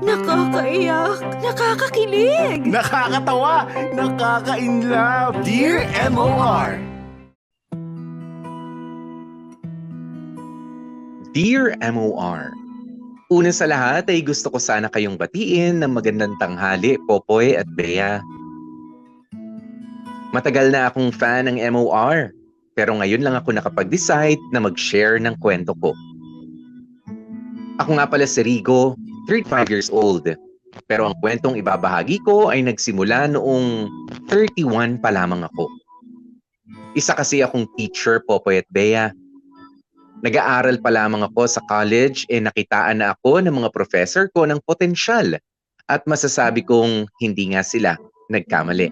Nakakaiyak, nakakakilig. Nakakatawa, nakaka-inlove. Dear MOR. Dear MOR, una sa lahat ay gusto ko sana kayong batiin ng magandang tanghali, Popoy at Bea. Matagal na akong fan ng MOR, pero ngayon lang ako nakapag-decide na mag-share ng kwento ko. Ako nga pala si Rigo, 35 years old. Pero ang kwentong ibabahagi ko ay nagsimula noong 31 pa lamang ako. Isa kasi akong teacher, Popoy at Bea. Nag-aaral pa lamang ako sa college nakitaan na ako ng mga professor ko ng potensyal at masasabi kong hindi nga sila nagkamali.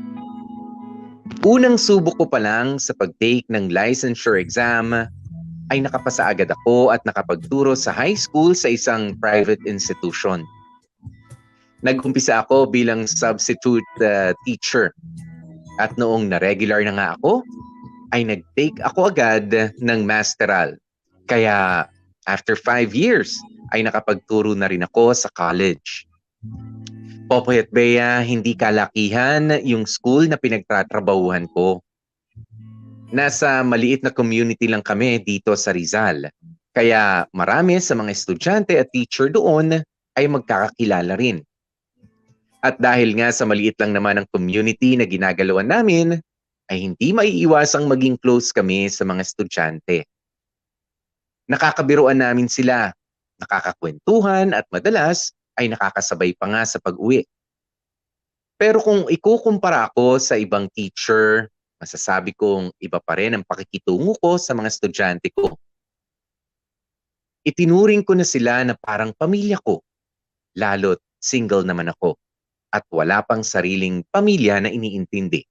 Unang subok ko pa lang sa pag-take ng licensure exam ay nakapasa agad ako at nakapagturo sa high school sa isang private institution. Nag-umpisa ako bilang substitute teacher at noong na-regular na nga ako ay nag-take ako agad ng masteral. Kaya after 5 years ay nakapagturo na rin ako sa college. Popoy at Bea, hindi kalakihan yung school na pinagtatrabahuhan ko. Nasa maliit na community lang kami dito sa Rizal. Kaya marami sa mga estudyante at teacher doon ay magkakakilala rin. At dahil nga sa maliit lang naman ang community na ginagalawan namin, ay hindi maiiwasang maging close kami sa mga estudyante. Nakakabiruan namin sila, nakakakwentuhan at madalas ay nakakasabay pa nga sa pag-uwi. Pero kung ikukumpara ako sa ibang teacher, masasabi kong iba pa rin ang pakikitungo ko sa mga estudyante ko. Itinuring ko na sila na parang pamilya ko, lalo't single naman ako at wala pang sariling pamilya na iniintindi.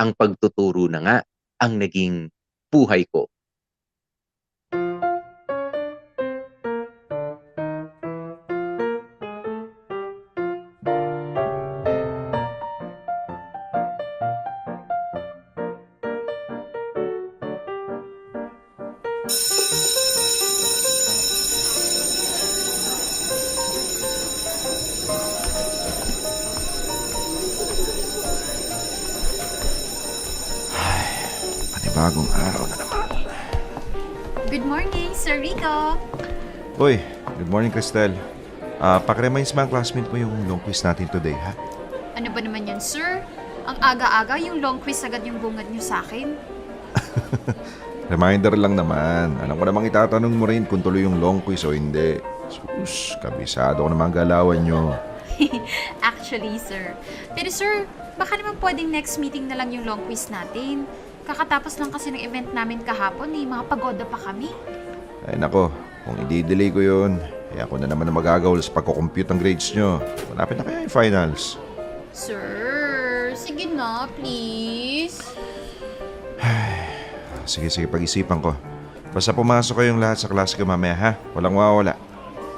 Ang pagtuturo na nga ang naging buhay ko. Panibagong araw na naman. Good morning, Sir Rico. Uy, good morning, Cristel. Pakireminds mo ang classmate mo yung long quiz natin today, ha? Ano ba naman yan, sir? Ang aga-aga yung long quiz agad yung bungad niyo sa akin. Reminder lang naman. Alam ko namang itatanong mo rin kung tuloy yung long quiz o hindi. Sus, kabisado ko naman galawan nyo. Actually, sir. Pero sir, baka naman pwedeng next meeting na lang yung long quiz natin. Kakatapos lang kasi ng event namin kahapon mga pagoda pa kami. Ay nako, kung i-delay ko yun, ako na naman ang magagawal sa pagkukompute ng grades nyo. Malapit na kaya yung finals. Sir, sige na, please. Sige, pag-isipan ko. Basta pumasok kayong lahat sa klase ko mamaya, ha? Walang mawawala.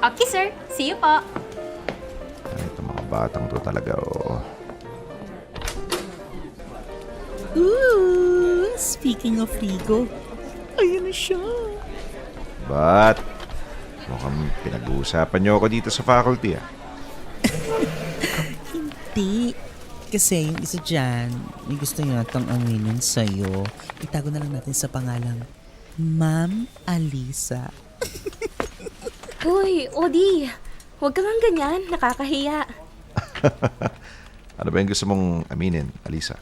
Okay, sir. See you po. Ay, itong mga batang to talaga, oh. Ooh, speaking of Rigo, ayun na siya. But, mukhang pinag-uusapan nyo ako dito sa faculty, ah. Hindi. Kasi yung isa dyan, may gusto yatang aminin sa'yo. Itago na lang natin sa pangalang Ma'am Alisa. Uy, Odi, huwag kang ganyan, nakakahiya. Ano ba yung gusto mong aminin, Alisa?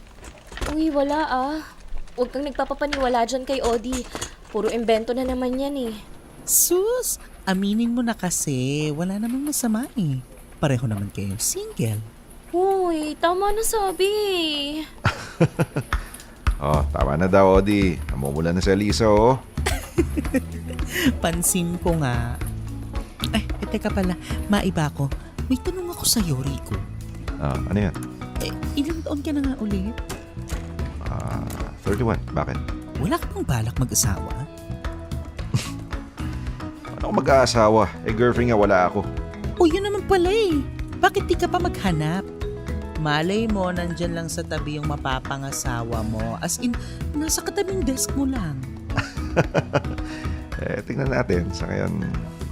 Uy, wala Huwag kang nagpapapaniwala dyan kay Odi. Puro imbento na naman yan eh. Sus, aminin mo na kasi. Wala namang masama eh. Pareho naman kayo single. Uy, tama na sabi. Oh, tama na daw, Odi. Namumula na si Alisa, oh. Pansin ko nga. Teka pala, maiba ko. May tanong ako sa'yo, Rico. Ano yan? Ilang taon ka na nga ulit? 31. Bakit? Wala ka pang balak mag-asawa? Ano ako mag-aasawa? Girlfriend nga wala ako. O yun naman pala eh. Bakit di ka pa maghanap? Malay mo, nandyan lang sa tabi yung mapapangasawa mo. As in, nasa katabing desk mo lang. Tingnan natin. Sa ngayon,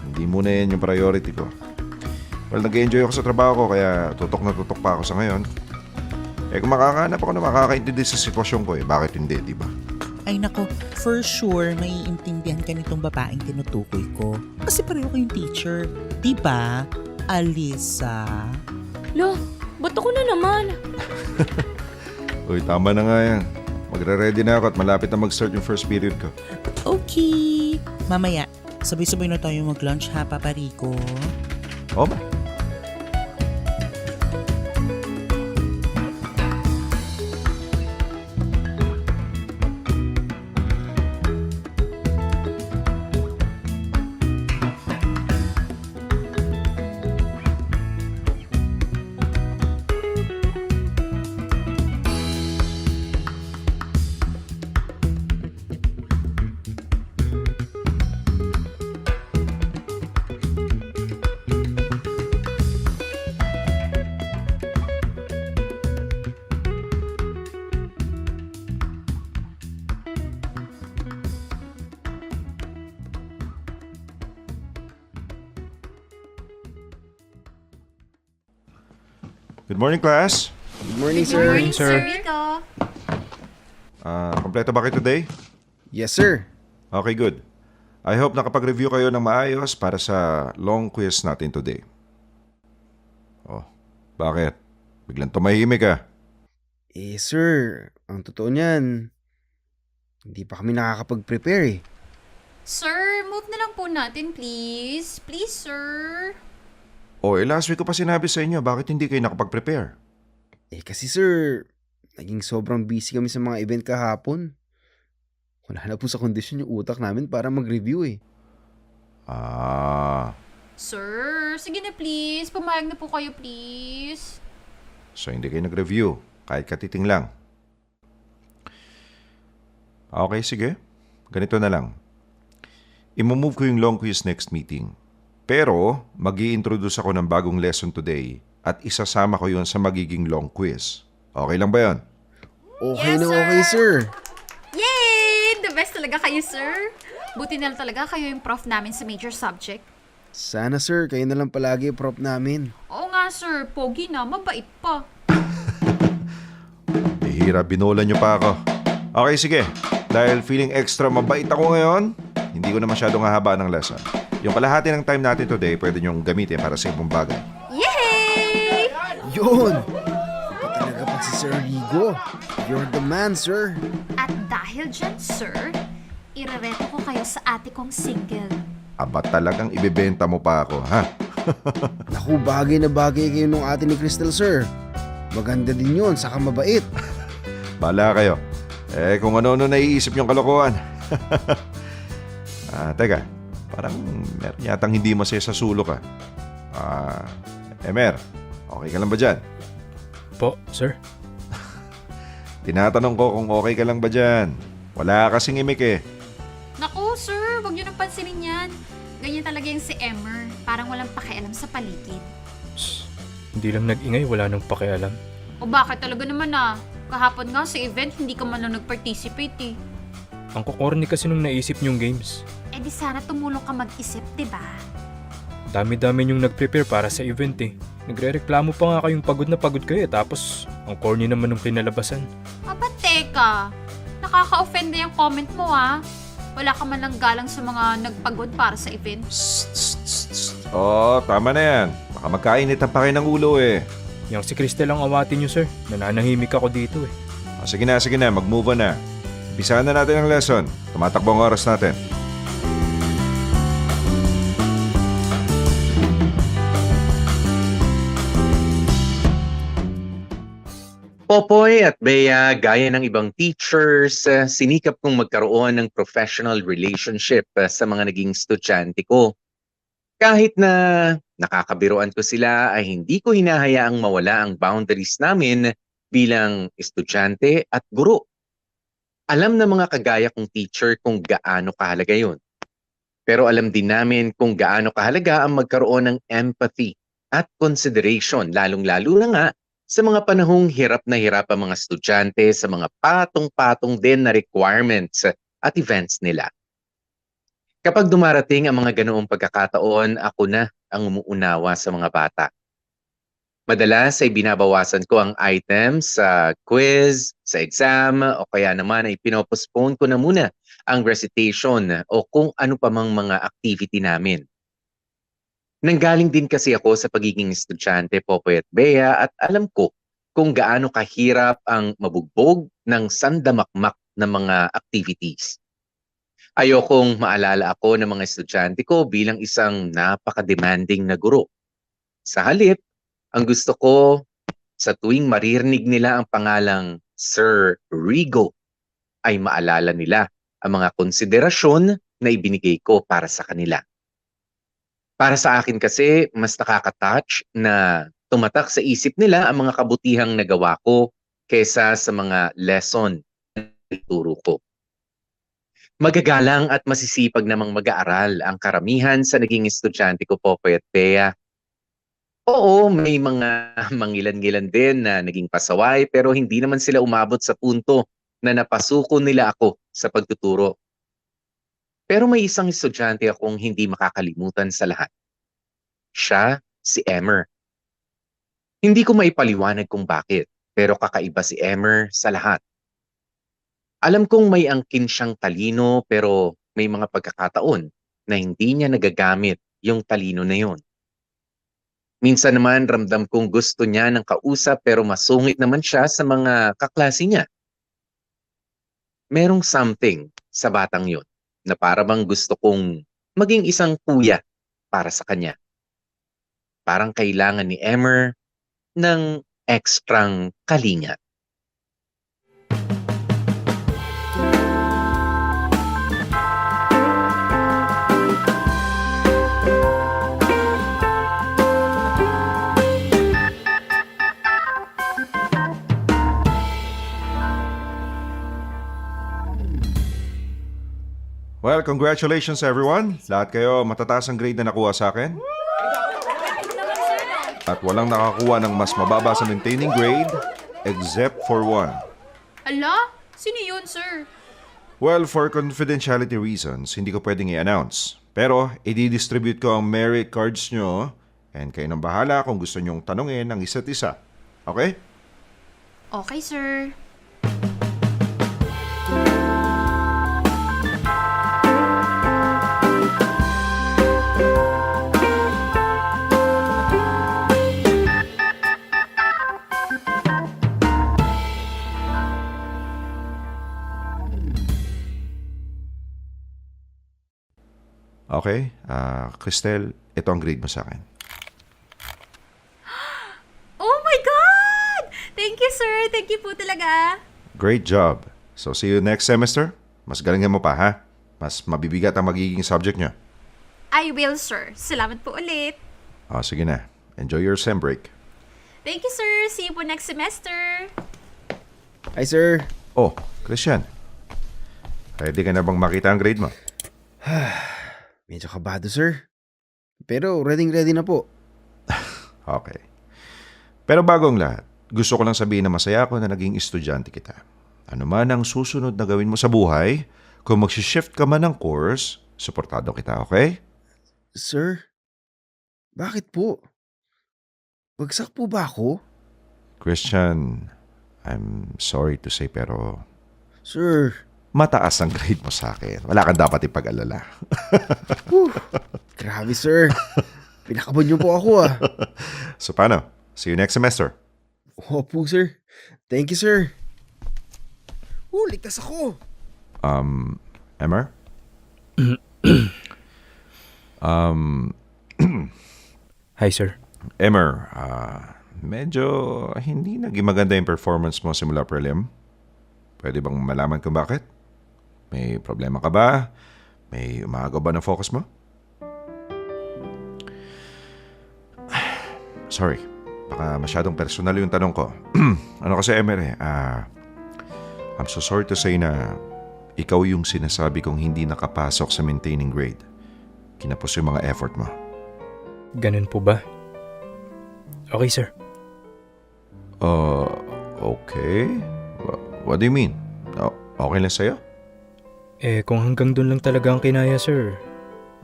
hindi muna yan yung priority ko. Well, nag-enjoy ako sa trabaho ko kaya tutok na tutok pa ako sa ngayon. Kung makakahanap ako na makakaintindi sa sitwasyon ko bakit hindi, di ba? Ay nako, for sure maiintindihan ka nitong babaeng tinutukoy ko. Kasi pareho kayong teacher. Diba, Alisa? Lo, ba't ako na naman? Uy, tama na nga yan. Magre-ready na ako at malapit na mag-start yung first period ko. Okay. Mamaya, sabay-sabay na tayo mag-lunch ha, Papa Rico? Oo ba? Good morning, class. Good morning, Good sir. morning, Sir Rico. Kompleto ba kayo today? Yes, sir. Okay, good. I hope nakapag-review kayo ng maayos para sa long quiz natin today. Oh, bakit? Biglang tumahimik ka. Sir, ang totoo niyan, hindi pa kami nakakapag-prepare eh. Sir, move na lang po natin, please. Please, sir. Last week ko pa sinabi sa inyo, bakit hindi kayo nakapag-prepare? Kasi sir, naging sobrang busy kami sa mga event kahapon. Wala na po sa kondisyon yung utak namin para mag-review eh. Sir, sige na please. Pumayag na po kayo, please. So hindi kayo nag-review, kahit katiting lang. Okay, sige. Ganito na lang. I-move ko yung long quiz next meeting. Pero, mag-i-introduce ako ng bagong lesson today at isasama ko yun sa magiging long quiz. Okay lang ba yun? Okay Yes, na sir. okay, sir. Yay! The best talaga kayo, sir. Buti na lang talaga kayo yung prof namin sa major subject. Sana sir, kayo na lang palagi prop namin. Oo nga, sir. Pogi na. Mabait pa. Bihira, binola nyo pa ako. Okay, sige. Dahil feeling extra mabait ako ngayon, hindi ko na masyadong hahaba ng lesson. Yung kalahati ng time natin today, pwede nyong gamitin para sa ibang bagay. Yay! Yun! Iba talaga pag si Sir Rigo. You're the man, sir. At dahil dyan, sir, irereto ko kayo sa ate kong single. Aba talagang ibebenta mo pa ako, ha? Naku, bagay na bagay kayo nung ate ni Crystal, sir. Maganda din yun, saka mabait. Bala kayo. Kung ano-ano naiisip yung kalokohan. Teka. Parang meron yatang hindi masaya sa sulok, Mer, okay ka lang ba dyan? Po, sir. Tinatanong ko kung okay ka lang ba dyan. Wala kasing imik eh. Naku, sir, huwag niyo nang pansinin yan. Ganyan talaga yung si Emmer. Parang walang pakialam sa paligid. Shh. Hindi lang nag-ingay, wala nang pakialam. O bakit talaga naman Kahapon nga sa event, hindi ka man lang nag-participate eh. Ang kukorni kasi nung naisip niyong games. Eh di sana tumulong ka mag-isip, diba? Dami-dami niyong nag-prepare para sa event eh. Nagre-reklamo pa nga kayong pagod na pagod kayo tapos ang corny naman ng kinalabasan. Aba, teka. Nakaka-offend na yung comment mo Wala ka man lang galang sa mga nagpagod para sa event. Tama na yan. Baka magkainitan pa kayo ng ulo eh. Yang si Cristel ang awatin niyo, sir. Nananahimik ako dito eh. Sige na, mag-move on na. Umpisahan na natin ang lesson. Tumatakbo ang oras natin. Popoy at Bea, gaya ng ibang teachers, sinikap kong magkaroon ng professional relationship sa mga naging estudyante ko. Kahit na nakakabiruan ko sila ay hindi ko hinahayaang mawala ang boundaries namin bilang estudyante at guro. Alam ng mga kagaya kong teacher kung gaano kahalaga yun. Pero alam din namin kung gaano kahalaga ang magkaroon ng empathy at consideration, lalong-lalo na nga sa mga panahong hirap na hirap ang mga estudyante sa mga patong-patong din na requirements at events nila. Kapag dumarating ang mga ganoong pagkakataon, ako na ang umuunawa sa mga bata. Madalas ay binabawasan ko ang items sa quiz, sa exam, o kaya naman ay pinopostpone ko na muna ang recitation o kung ano pa mang mga activity namin. Nanggaling din kasi ako sa pagiging estudyante, Popoy at Bea, at alam ko kung gaano kahirap ang mabugbog ng sandamakmak na mga activities. Ayokong maalala ako ng mga estudyante ko bilang isang napaka-demanding na guro. Sa halip, ang gusto ko sa tuwing maririnig nila ang pangalang Sir Rigo ay maalala nila ang mga konsiderasyon na ibinigay ko para sa kanila. Para sa akin kasi, mas nakaka-touch na tumatak sa isip nila ang mga kabutihang nagawa ko kesa sa mga lesson na ituro ko. Magagalang at masisipag namang mag-aaral ang karamihan sa naging estudyante ko, Popoy at Bea. Oo, may mga mangilan-ngilan din na naging pasaway pero hindi naman sila umabot sa punto na napasuko nila ako sa pagtuturo. Pero may isang estudyante akong hindi makakalimutan sa lahat. Siya, si Emmer. Hindi ko maipaliwanag kung bakit, pero kakaiba si Emmer sa lahat. Alam kong may angkin siyang talino pero may mga pagkakataon na hindi niya nagagamit yung talino na yon. Minsan naman ramdam kong gusto niya ng kausap pero masungit naman siya sa mga kaklase niya. Merong something sa batang yon na para bang gusto kong maging isang kuya para sa kanya. Parang kailangan ni Emmer ng ekstrang kalinga. Well, congratulations everyone. Lahat kayo matataas ang grade na nakuha sa akin. At walang nakakuha ng mas mababa sa maintaining grade except for one. Ala? Sino yun, sir? Well, for confidentiality reasons, hindi ko pwedeng i-announce. Pero, i-distribute ko ang merit cards nyo and kayo nang bahala kung gusto nyong tanungin ang isa't isa. Okay? Okay, sir. Okay. Cristel, ito ang grade mo sa akin. Oh my God! Thank you, sir. Thank you po talaga. Great job. So, see you next semester. Mas galingan mo pa, ha? Mas mabibigat ang magiging subject nyo. I will, sir. Salamat po ulit. Sige na. Enjoy your sem break. Thank you, sir. See you po next semester. Hi, sir. Oh, Christian. Ready ka na bang makita ang grade mo? Medyo kabado, sir. Pero ready na po. Okay. Pero bago ang lahat, gusto ko lang sabihin na masaya ako na naging estudyante kita. Ano man ang susunod na gawin mo sa buhay, kung mag-shift ka man ng course, suportado kita, okay? Sir? Bakit po? Bagsak po ba ako? Christian, I'm sorry to say pero Sir, mataas ang grade mo sa akin. Wala kang dapat ipag-alala. grabe, sir. Pinakaban niyo po ako, ah. So paano? See you next semester. Opo, sir. Thank you, sir. Ligtas ako. Emmer? Hi, sir. Emmer, medyo hindi naging maganda yung performance mo simula prelim. Pwede bang malaman kung bakit? May problema ka ba? May umagaw ba ng focus mo? Sorry, baka masyadong personal yung tanong ko. Ano kasi, Emmer, I'm so sorry to say na ikaw yung sinasabi kong hindi nakapasok sa maintaining grade. Kinapos yung mga effort mo. Ganun po ba? Okay, sir. Okay. What do you mean? Okay lang sa'yo? Kung hanggang dun lang talaga ang kinaya, sir,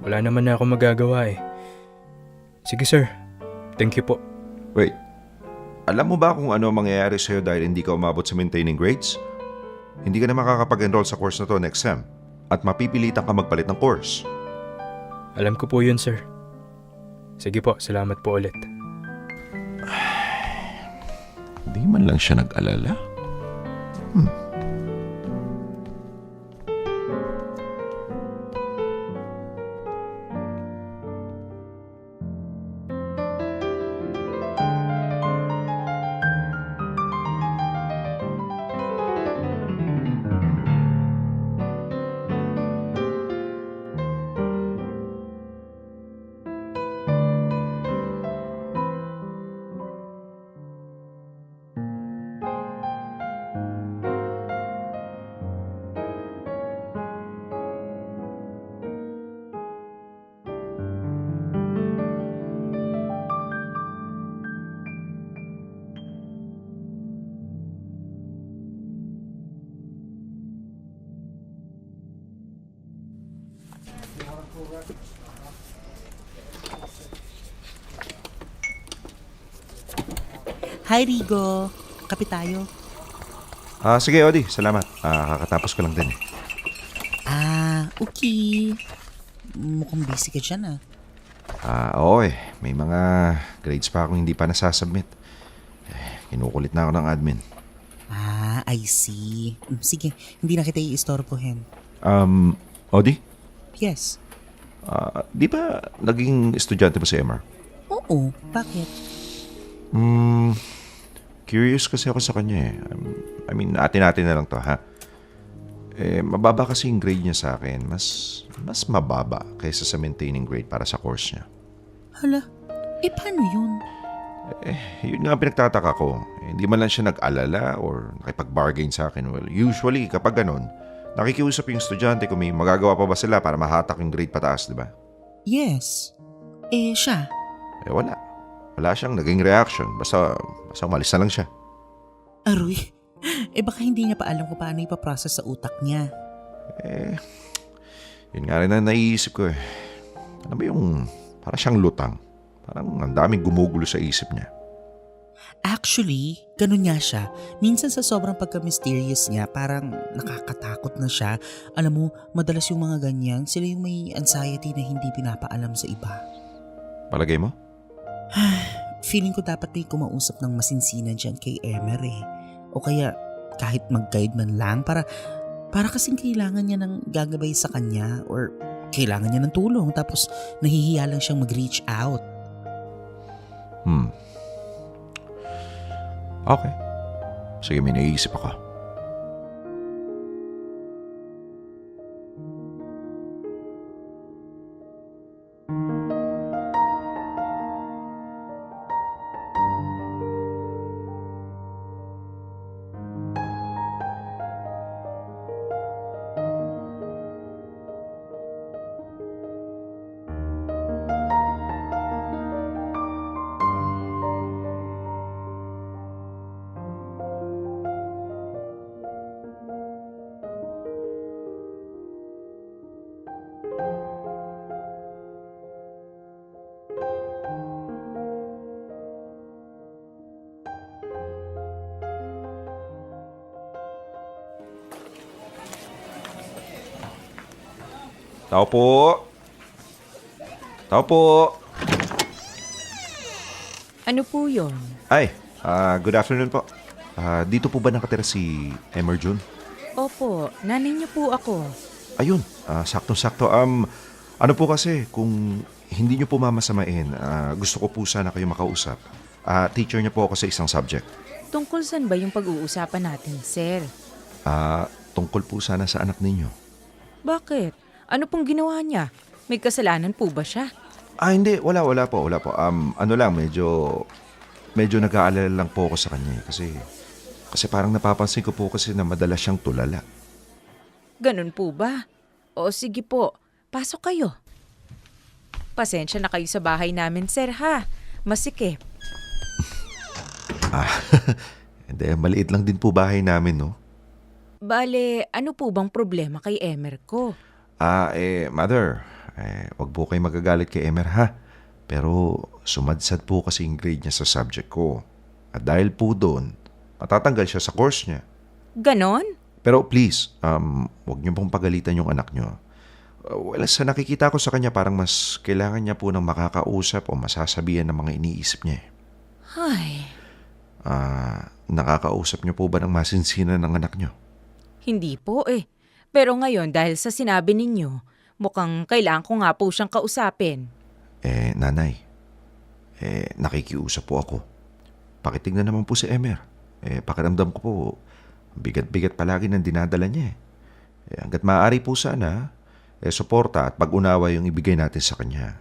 Wala naman na ako magagawa eh. Sige sir, thank you po. Wait, alam mo ba kung ano ang mangyayari sa'yo dahil hindi ka umabot sa maintaining grades? Hindi ka na makakapag-enroll sa course na to next sem at mapipilitan ka magpalit ng course. Alam ko po yun sir. Sige po, salamat po ulit. Hindi man lang siya nag-alala. Hi, Rigo. Kape tayo. Sige, Odi. Salamat. Kakatapos ko lang din eh. Okay. Mukhang busy ka dyan, Oo eh. May mga grades pa akong hindi pa nasasubmit. Kinukulit na ako ng admin. I see. Sige, hindi na kita i-istorbohin. Odi? Yes. Di ba naging estudyante mo si MR? Oo, bakit? Curious kasi ako sa kanya eh. I mean, atin-atin na lang to, ha? Mababa kasi yung grade niya sa akin. Mas mababa kaysa sa maintaining grade para sa course niya. Hala, paano yun? Yun nga ang pinagtataka ko. Hindi man lang siya nag-alala or nakipag-bargain sa akin. Well, usually, kapag ganun, nakikiusap yung estudyante kung may magagawa pa ba sila para mahatak yung grade pataas, di ba? Yes. Siya. Wala. Wala siyang naging reaction. Basta umalis na lang siya. Aroy, baka hindi niya pa alam kung paano ipaprocess sa utak niya. Yun nga rin na naiisip ko eh. Ano ba yung parang siyang lutang? Parang ang daming gumugulo sa isip niya. Actually, ganun nga siya. Minsan sa sobrang pagka-mysterious niya, parang nakakatakot na siya. Alam mo, madalas yung mga ganyan, sila yung may anxiety na hindi pinapaalam sa iba. Palagay mo? Feeling ko dapat may kumausap ng masinsinan dyan kay Emer eh. O kaya kahit mag-guide man lang para kasing kailangan niya ng gagabay sa kanya or kailangan niya ng tulong tapos nahihiya lang siyang mag-reach out. Okay. Sige, may naiisip ako. Tao po. Tao po. Ano po yun? Ay, good afternoon po. Dito po ba nakatira si Emer June? Opo, nanay niyo po ako. Ayun, sakto-sakto. Ano po kasi, kung hindi niyo po mamasamain, gusto ko po sana kayo makausap. Teacher niya po ako sa isang subject. Tungkol saan ba yung pag-uusapan natin, sir? Tungkol po sana sa anak ninyo. Bakit? Ano pong ginawa niya? May kasalanan po ba siya? Hindi. Wala po. Ano lang, medyo nag-aalala lang po ako sa kanya. Kasi parang napapansin ko po kasi na madalas siyang tulala. Ganun po ba? O sige po, pasok kayo. Pasensya na kayo sa bahay namin, sir, ha? Masikip. Hindi, maliit lang din po bahay namin, no? Bale, ano po bang problema kay Emer ko? Mother, Wag po kayo magagalit kay Emer ha. Pero sumadsad po kasi yung grade niya sa subject ko. At dahil po doon, matatanggal siya sa course niya. Ganon? Pero please, wag niyo pong pagalitan yung anak niyo. Well, sa nakikita ko sa kanya, parang mas kailangan niya po ng makakausap o masasabihan ng mga iniisip niya. Ay, Nakakausap niyo po ba ng masinsinan ng anak niyo? hindi po eh. Pero ngayon dahil sa sinabi ninyo, mukhang kailangan ko nga po siyang kausapin. Nanay, nakikiusap po ako. Pakitignan naman po si Emer. Pakiramdam ko po, bigat-bigat palagi ng dinadala niya. Hanggat maaari po sana, suporta at pag-unawa yung ibigay natin sa kanya.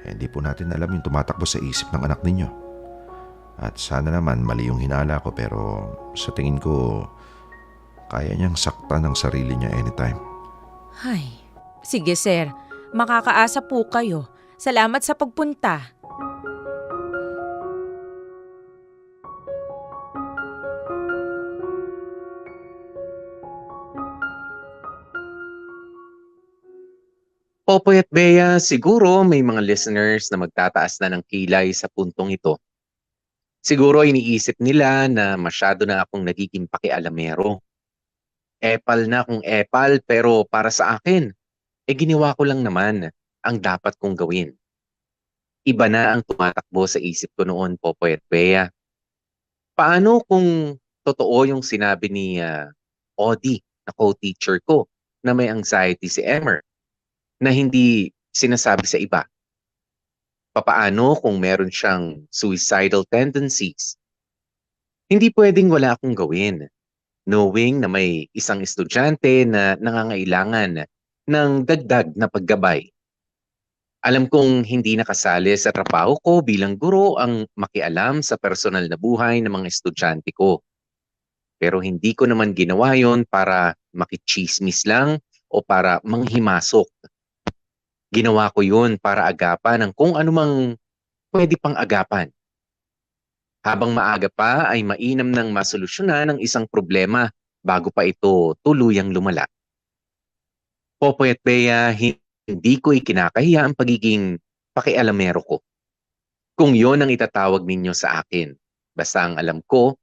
Hindi po natin alam yung tumatakbo sa isip ng anak ninyo. At sana naman mali yung hinala ko pero sa tingin ko, kaya niyang saktan ng sarili niya anytime. Ay, sige sir, makakaasa po kayo. Salamat sa pagpunta. Popoy at Bea, siguro may mga listeners na magtataas na ng kilay sa puntong ito. Siguro iniisip nila na masyado na akong nagiging pakialamero. Epal na kung epal pero para sa akin, ginawa ko lang naman ang dapat kong gawin. Iba na ang tumatakbo sa isip ko noon, Popoy at Bea. Paano kung totoo yung sinabi ni Odi, na co-teacher ko, na may anxiety si Emer, na hindi sinasabi sa iba? Papaano kung meron siyang suicidal tendencies? Hindi pwedeng wala akong gawin, knowing na may isang estudyante na nangangailangan ng dagdag na paggabay. Alam kong hindi nakasali sa trabaho ko bilang guro ang makialam sa personal na buhay ng mga estudyante ko. Pero hindi ko naman ginawa yon para makichismis lang o para manghimasok. Ginawa ko yun para agapan ng kung anumang pwede pang agapan. Habang maaga pa ay mainam nang masolusyonan ang isang problema bago pa ito tuluyang lumala. Popoy at Bea, hindi ko ikinakahiya ang pagiging pakialamero ko. Kung yon ang itatawag ninyo sa akin, basta ang alam ko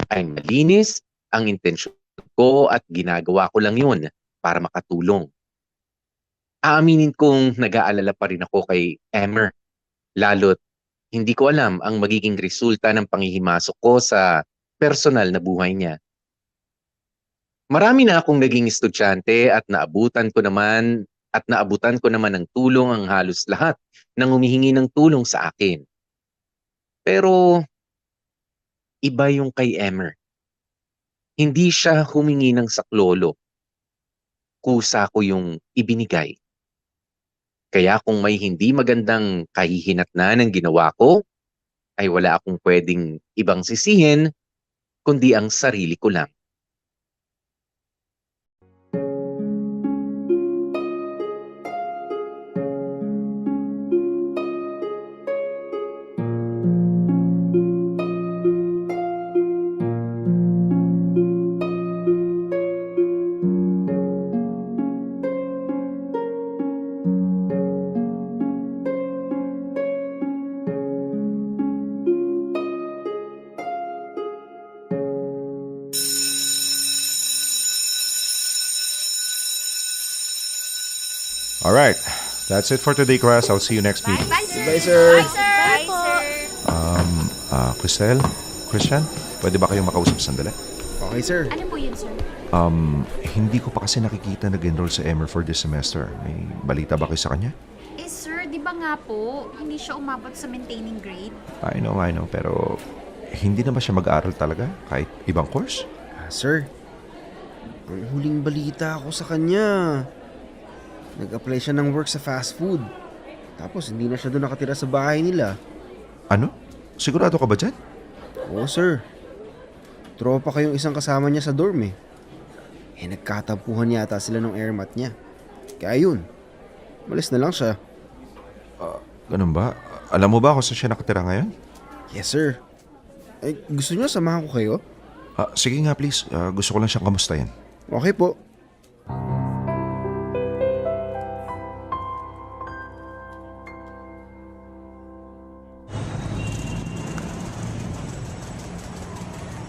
ay malinis ang intensyon ko at ginagawa ko lang yun para makatulong. Aaminin kong nag-aalala pa rin ako kay Emer, lalo't hindi ko alam ang magiging resulta ng panghihimasok ko sa personal na buhay niya. Marami na akong naging estudyante at naabutan ko naman ng tulong ang halos lahat ng humihingi ng tulong sa akin. Pero iba yung kay Emer. Hindi siya humingi ng saklolo. Kusa ko yung ibinigay. Kaya kung may hindi magandang kahihinatnan ng ginawa ko, ay wala akong pwedeng ibang sisihin, kundi ang sarili ko lang. Alright, that's it for today, class. I'll see you next meeting. Bye, sir. Bye, sir. Bye po. Cristel, Christian, pwede ba kayong makausap sandali? Okay, sir. Ano po yun, sir? Hindi ko pa kasi nakikita nag-enroll sa Emer for this semester. May balita ba kayo sa kanya? Sir, di ba nga po, hindi siya umabot sa maintaining grade? I know, pero hindi na ba siya mag-aaral talaga? Kahit ibang course? Sir, ang huling balita ako sa kanya. Nag-apply siya ng work sa fast food. Tapos hindi na siya doon nakatira sa bahay nila. Ano? Sigurado ka ba dyan? Oo, sir. Tropa kayong isang kasama niya sa dorm eh. Nagkatapuhan yata sila ng airmat niya. Kaya yun, malis na lang siya. Ganun ba? Alam mo ba kung saan siya nakatira ngayon? Yes, sir. Gusto niyo samahan ko kayo? Sige nga please, gusto ko lang siyang kamustahin. Okay po.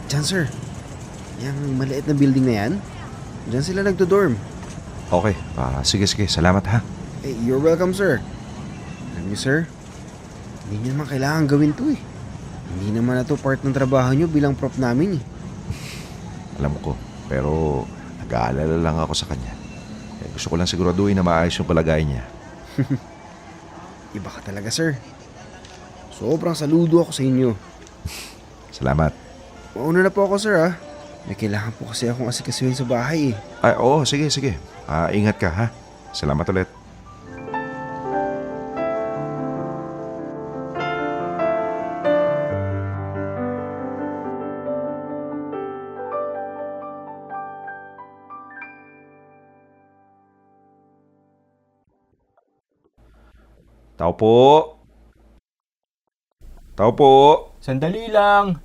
Diyan, sir. Yung maliit na building na yan, diyan sila nagdo-dorm. Okay, sige, salamat ha. Eh, you're welcome, sir. Alam niyo, sir, hindi niyo naman kailangan gawin to eh. Hindi naman na to part ng trabaho niyo bilang prop namin eh. Alam ko, pero nag-aalala lang ako sa kanya. Gusto ko lang siguraduhin na maayos yung palagay niya. Iba ka talaga, sir. Sobrang saludo ako sa inyo. Salamat. Mauna na po ako, sir, ha? May kailangan po kasi akong asikasuhin sa bahay eh. Ay, oo, sige. Ingat ka ha. Salamat ulit. Tao po. Tao po. Sandali lang.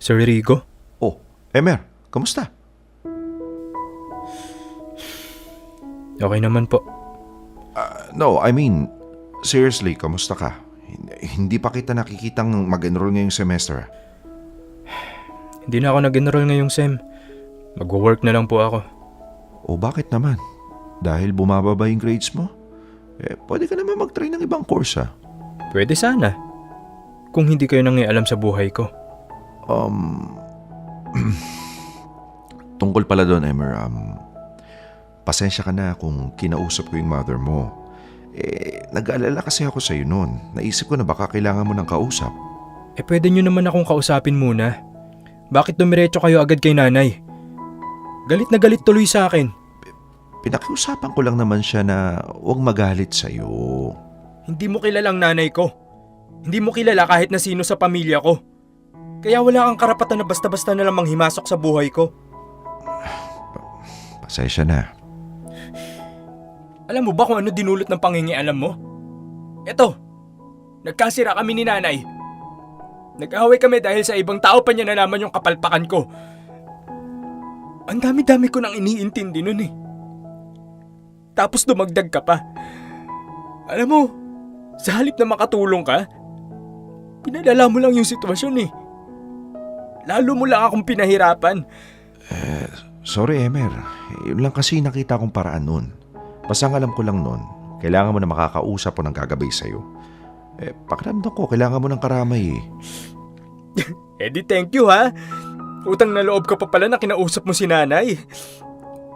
Sir Rigo? Oh, Emer, kamusta? Okay naman po. No, I mean, seriously, kamusta ka? Hindi pa kita nakikitang mag-enroll ngayong semester. Hindi na ako nag-enroll ngayong SEM. Mag-work na lang po ako. O bakit naman? Dahil bumababa yung grades mo? Pwede ka naman mag-try ng ibang course ha. Pwede sana. Kung hindi kayo nangialam sa buhay ko. Tungkol pala doon, Emer, pasensya ka na kung kinausap ko yung mother mo. Nag-aalala kasi ako sa'yo noon. Naisip ko na baka kailangan mo ng kausap. Pwede nyo naman akong kausapin muna. Bakit dumiretso kayo agad kay nanay? Galit na galit tuloy sa akin. Pinakiusapan ko lang naman siya na huwag magalit sa'yo. Hindi mo kilalang nanay ko. Hindi mo kilala kahit na sino sa pamilya ko. Kaya wala kang karapatan na basta-basta na lamang himasok sa buhay ko. Pasensya na. Alam mo ba kung ano dinulot ng pangingialam mo? Eto, nagkasira kami ni nanay. Nag-away kami dahil sa ibang tao pa niya nalaman yung kapalpakan ko. Ang dami-dami ko nang iniintindi nun eh. Tapos dumagdag ka pa. Alam mo, sa halip na makatulong ka, pinalala mo lang yung sitwasyon eh. Lalo mo lang akong pinahirapan. Sorry, Emer. Yun lang kasi nakita kong paraan nun. Basta ang alam ko lang nun, kailangan mo na makakausap o ng gagabay sa'yo. Pakiramdam ko, kailangan mo ng karamay eh. Di thank you ha. Utang na loob ko pa pala na kinausap mo si nanay.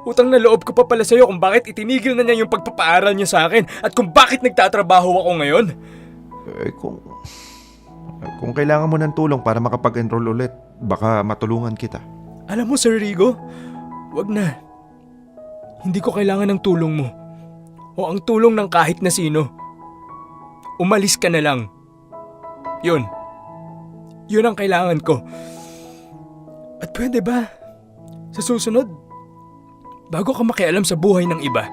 Utang na loob ko pa pala sa'yo kung bakit itinigil na niya yung pagpapaaral niya sa akin at kung bakit nagtatrabaho ako ngayon. Kung kailangan mo ng tulong para makapag-enroll ulit, baka matulungan kita. Alam mo, Sir Rigo, wag na. Hindi ko kailangan ng tulong mo. O ang tulong ng kahit na sino. Umalis ka na lang. Yun. Yun ang kailangan ko. At pwede ba, sa susunod, bago ka makialam sa buhay ng iba,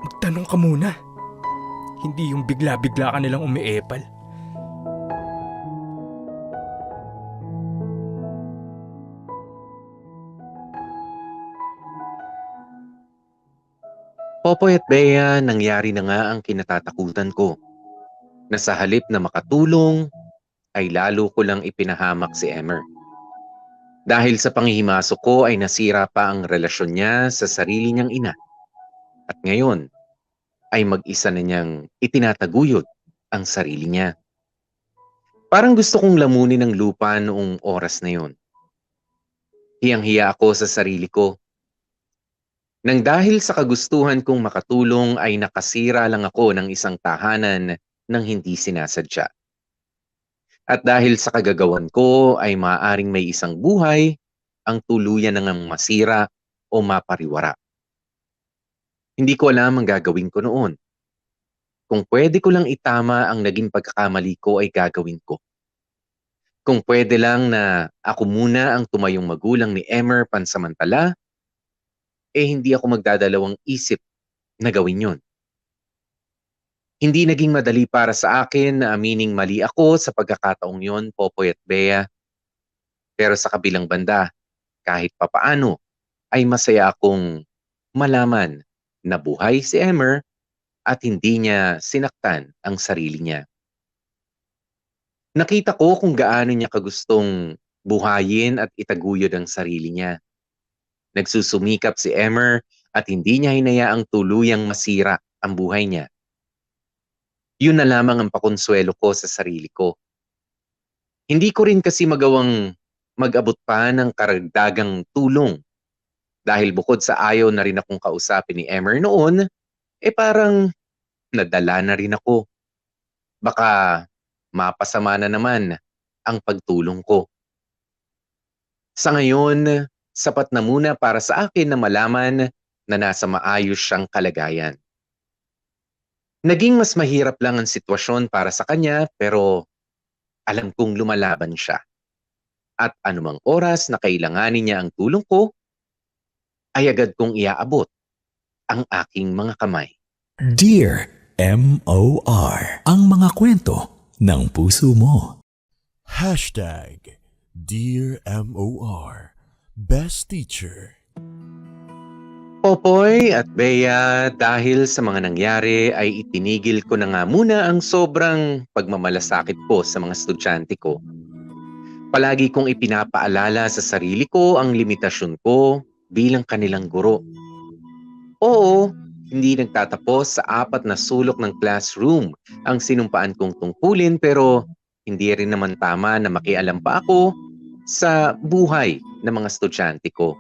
magtanong ka muna. Hindi yung bigla-bigla ka nilang umiepal. Popoy at Bea, nangyari na nga ang kinatatakutan ko. Na sa halip na makatulong, ay lalo ko lang ipinahamak si Emer. Dahil sa panghihimasok ko ay nasira pa ang relasyon niya sa sarili niyang ina. At ngayon, ay mag-isa na niyang itinataguyod ang sarili niya. Parang gusto kong lamunin ng lupa noong oras na yon. Hiyang-hiya ako sa sarili ko. Nang dahil sa kagustuhan kong makatulong ay nakasira lang ako ng isang tahanan ng hindi sinasadya. At dahil sa kagagawan ko ay maaaring may isang buhay ang tuluyan ng masira o mapariwara. Hindi ko alam ang gagawin ko noon. Kung pwede ko lang itama ang naging pagkakamali ko ay gagawin ko. Kung pwede lang na ako muna ang tumayong magulang ni Emer pansamantala, hindi ako magdadalawang isip na gawin yon. Hindi naging madali para sa akin na amining mali ako sa pagkakataong yon, Popoy at Bea. Pero sa kabilang banda, kahit papaano, ay masaya akong malaman na buhay si Emer at hindi niya sinaktan ang sarili niya. Nakita ko kung gaano niya kagustong buhayin at itaguyod ang sarili niya. Nagsusumikap si Emmer at hindi niya hinayaang tuluyang masira ang buhay niya. Yun na lamang ang pakonsuelo ko sa sarili ko. Hindi ko rin kasi magawang mag-abot pa ng karagdagang tulong. Dahil bukod sa ayaw na rin akong kausapin ni Emmer noon, parang nadala na rin ako. Baka mapasama na naman ang pagtulong ko. Sa ngayon, sapat na muna para sa akin na malaman na nasa maayos siyang kalagayan. Naging mas mahirap lang ang sitwasyon para sa kanya pero alam kong lumalaban siya. At anumang oras na kailanganin niya ang tulong ko, ay agad kong iaabot ang aking mga kamay. Dear M.O.R. Ang mga kwento ng puso mo. Dear M.O.R. Best Teacher. Popoy at Bea, dahil sa mga nangyari ay itinigil ko na nga muna ang sobrang pagmamalasakit ko sa mga estudyante ko. Palagi kong ipinapaalala sa sarili ko ang limitasyon ko bilang kanilang guro. Oo, hindi nagtatapos sa 4 na sulok ng classroom ang sinumpaan kong tungkulin pero hindi rin naman tama na makialam pa ako sa buhay ng mga estudyante ko.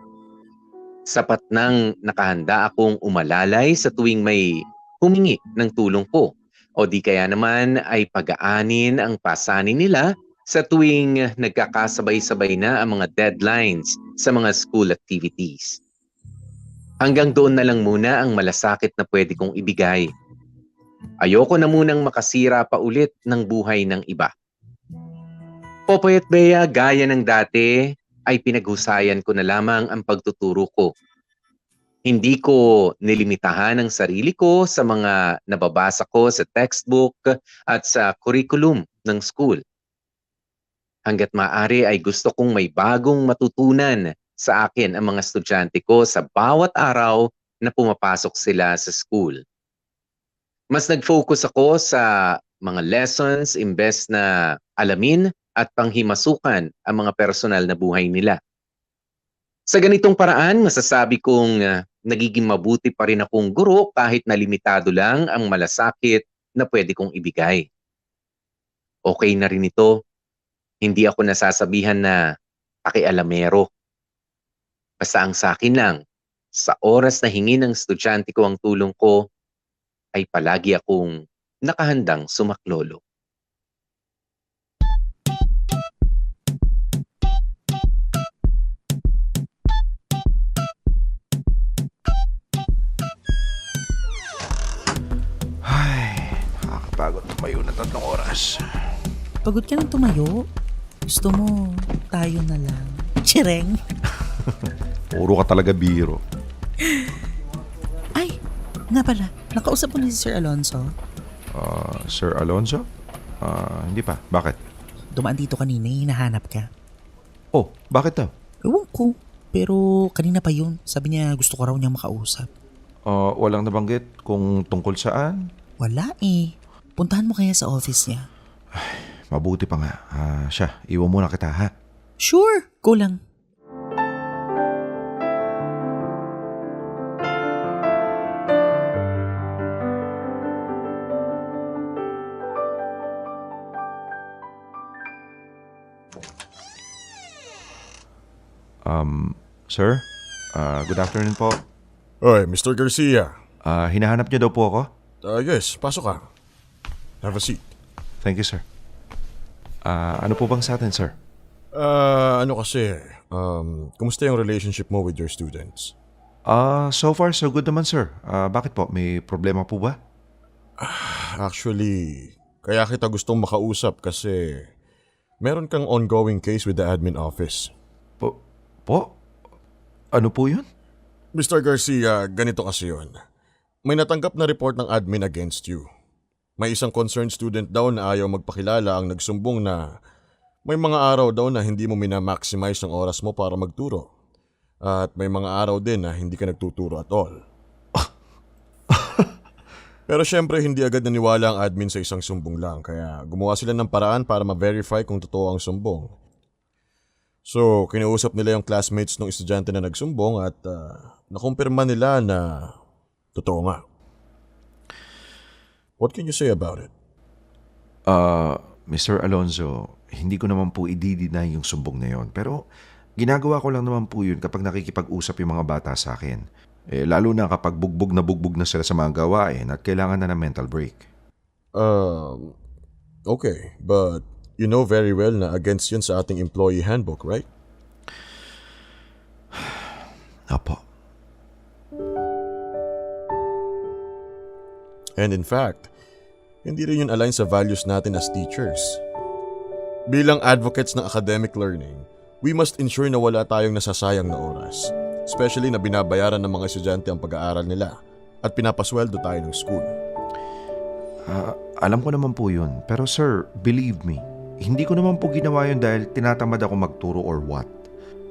Sapat nang nakahanda akong umalalay sa tuwing may humingi ng tulong ko o di kaya naman ay pag-aanin ang pasanin nila sa tuwing nagkakasabay-sabay na ang mga deadlines sa mga school activities. Hanggang doon na lang muna ang malasakit na pwede kong ibigay. Ayoko na munang makasira pa ulit ng buhay ng iba. Popoy at Bea, gaya ng dati, ay pinaghusayan ko na lamang ang pagtuturo ko. Hindi ko nilimitahan ang sarili ko sa mga nababasa ko sa textbook at sa curriculum ng school. Hanggat maaari ay gusto kong may bagong matutunan sa akin ang mga estudyante ko sa bawat araw na pumapasok sila sa school. Mas nag-focus ako sa mga lessons imbes na alamin at panghimasukan ang mga personal na buhay nila. Sa ganitong paraan, masasabi kong nagiging mabuti pa rin akong guro kahit na limitado lang ang malasakit na pwede kong ibigay. Okay na rin ito. Hindi ako nasasabihan na pakialamero. Basta ang sa akin lang, sa oras na hingi ng estudyante ko ang tulong ko, ay palagi akong nakahandang sumaklolo. Nakakapagod tumayo na 3 oras. Pagod ka nang tumayo? Gusto mo, tayo na lang. Tsereng. Puro ka talaga biro. Ay, nga pala, nakausap mo na si Sir Alonso. Sir Alonso? Hindi pa. Bakit? Dumaan dito kanina, hinahanap ka. Oh, bakit daw? Ewan ko, pero kanina pa yun. Sabi niya gusto ko raw niyang makausap. Walang nabanggit kung tungkol saan? Wala eh. Puntahan mo kaya sa office niya. Mabuti pa nga. Siya, iwan muna kita ha. Sure, go lang. Sir? Good afternoon po. Oy, Mr. Garcia. Hinahanap niyo daw po ako? Yes, pasok ka. Have a seat. Thank you, sir. Ano po bang sa atin, sir? Kumusta yung relationship mo with your students? So far, so good naman, sir. Bakit po? May problema po ba? Actually, kaya kita gustong makausap kasi meron kang ongoing case with the admin office. Po? Ano po yun? Mr. Garcia, ganito kasi yun. May natanggap na report ng admin against you. May isang concerned student daw na ayaw magpakilala ang nagsumbong na may mga araw daw na hindi mo minamaximize ang oras mo para magturo. At may mga araw din na hindi ka nagtuturo at all. Pero syempre hindi agad naniwala ang admin sa isang sumbong lang kaya gumawa sila ng paraan para ma-verify kung totoo ang sumbong. So, kinausap nila yung classmates ng estudyante na nagsumbong at nakumpirma nila na totoo nga. What can you say about it? Mr. Alonzo, hindi ko naman po i-deny yung sumbong na yon. Pero ginagawa ko lang naman po yun kapag nakikipag-usap yung mga bata sa akin. Lalo na kapag bugbog na sila sa mga gawain at kailangan na ng mental break. Okay, but you know very well na against yun sa ating employee handbook, right? Apo. And in fact, hindi rin yun align sa values natin as teachers. Bilang advocates ng academic learning, we must ensure na wala tayong nasasayang na oras. Especially na binabayaran ng mga estudyante ang pag-aaral nila at pinapasweldo tayo ng school. Alam ko naman po yun. Pero sir, believe me, hindi ko naman po ginawa yun dahil tinatamad ako magturo or what.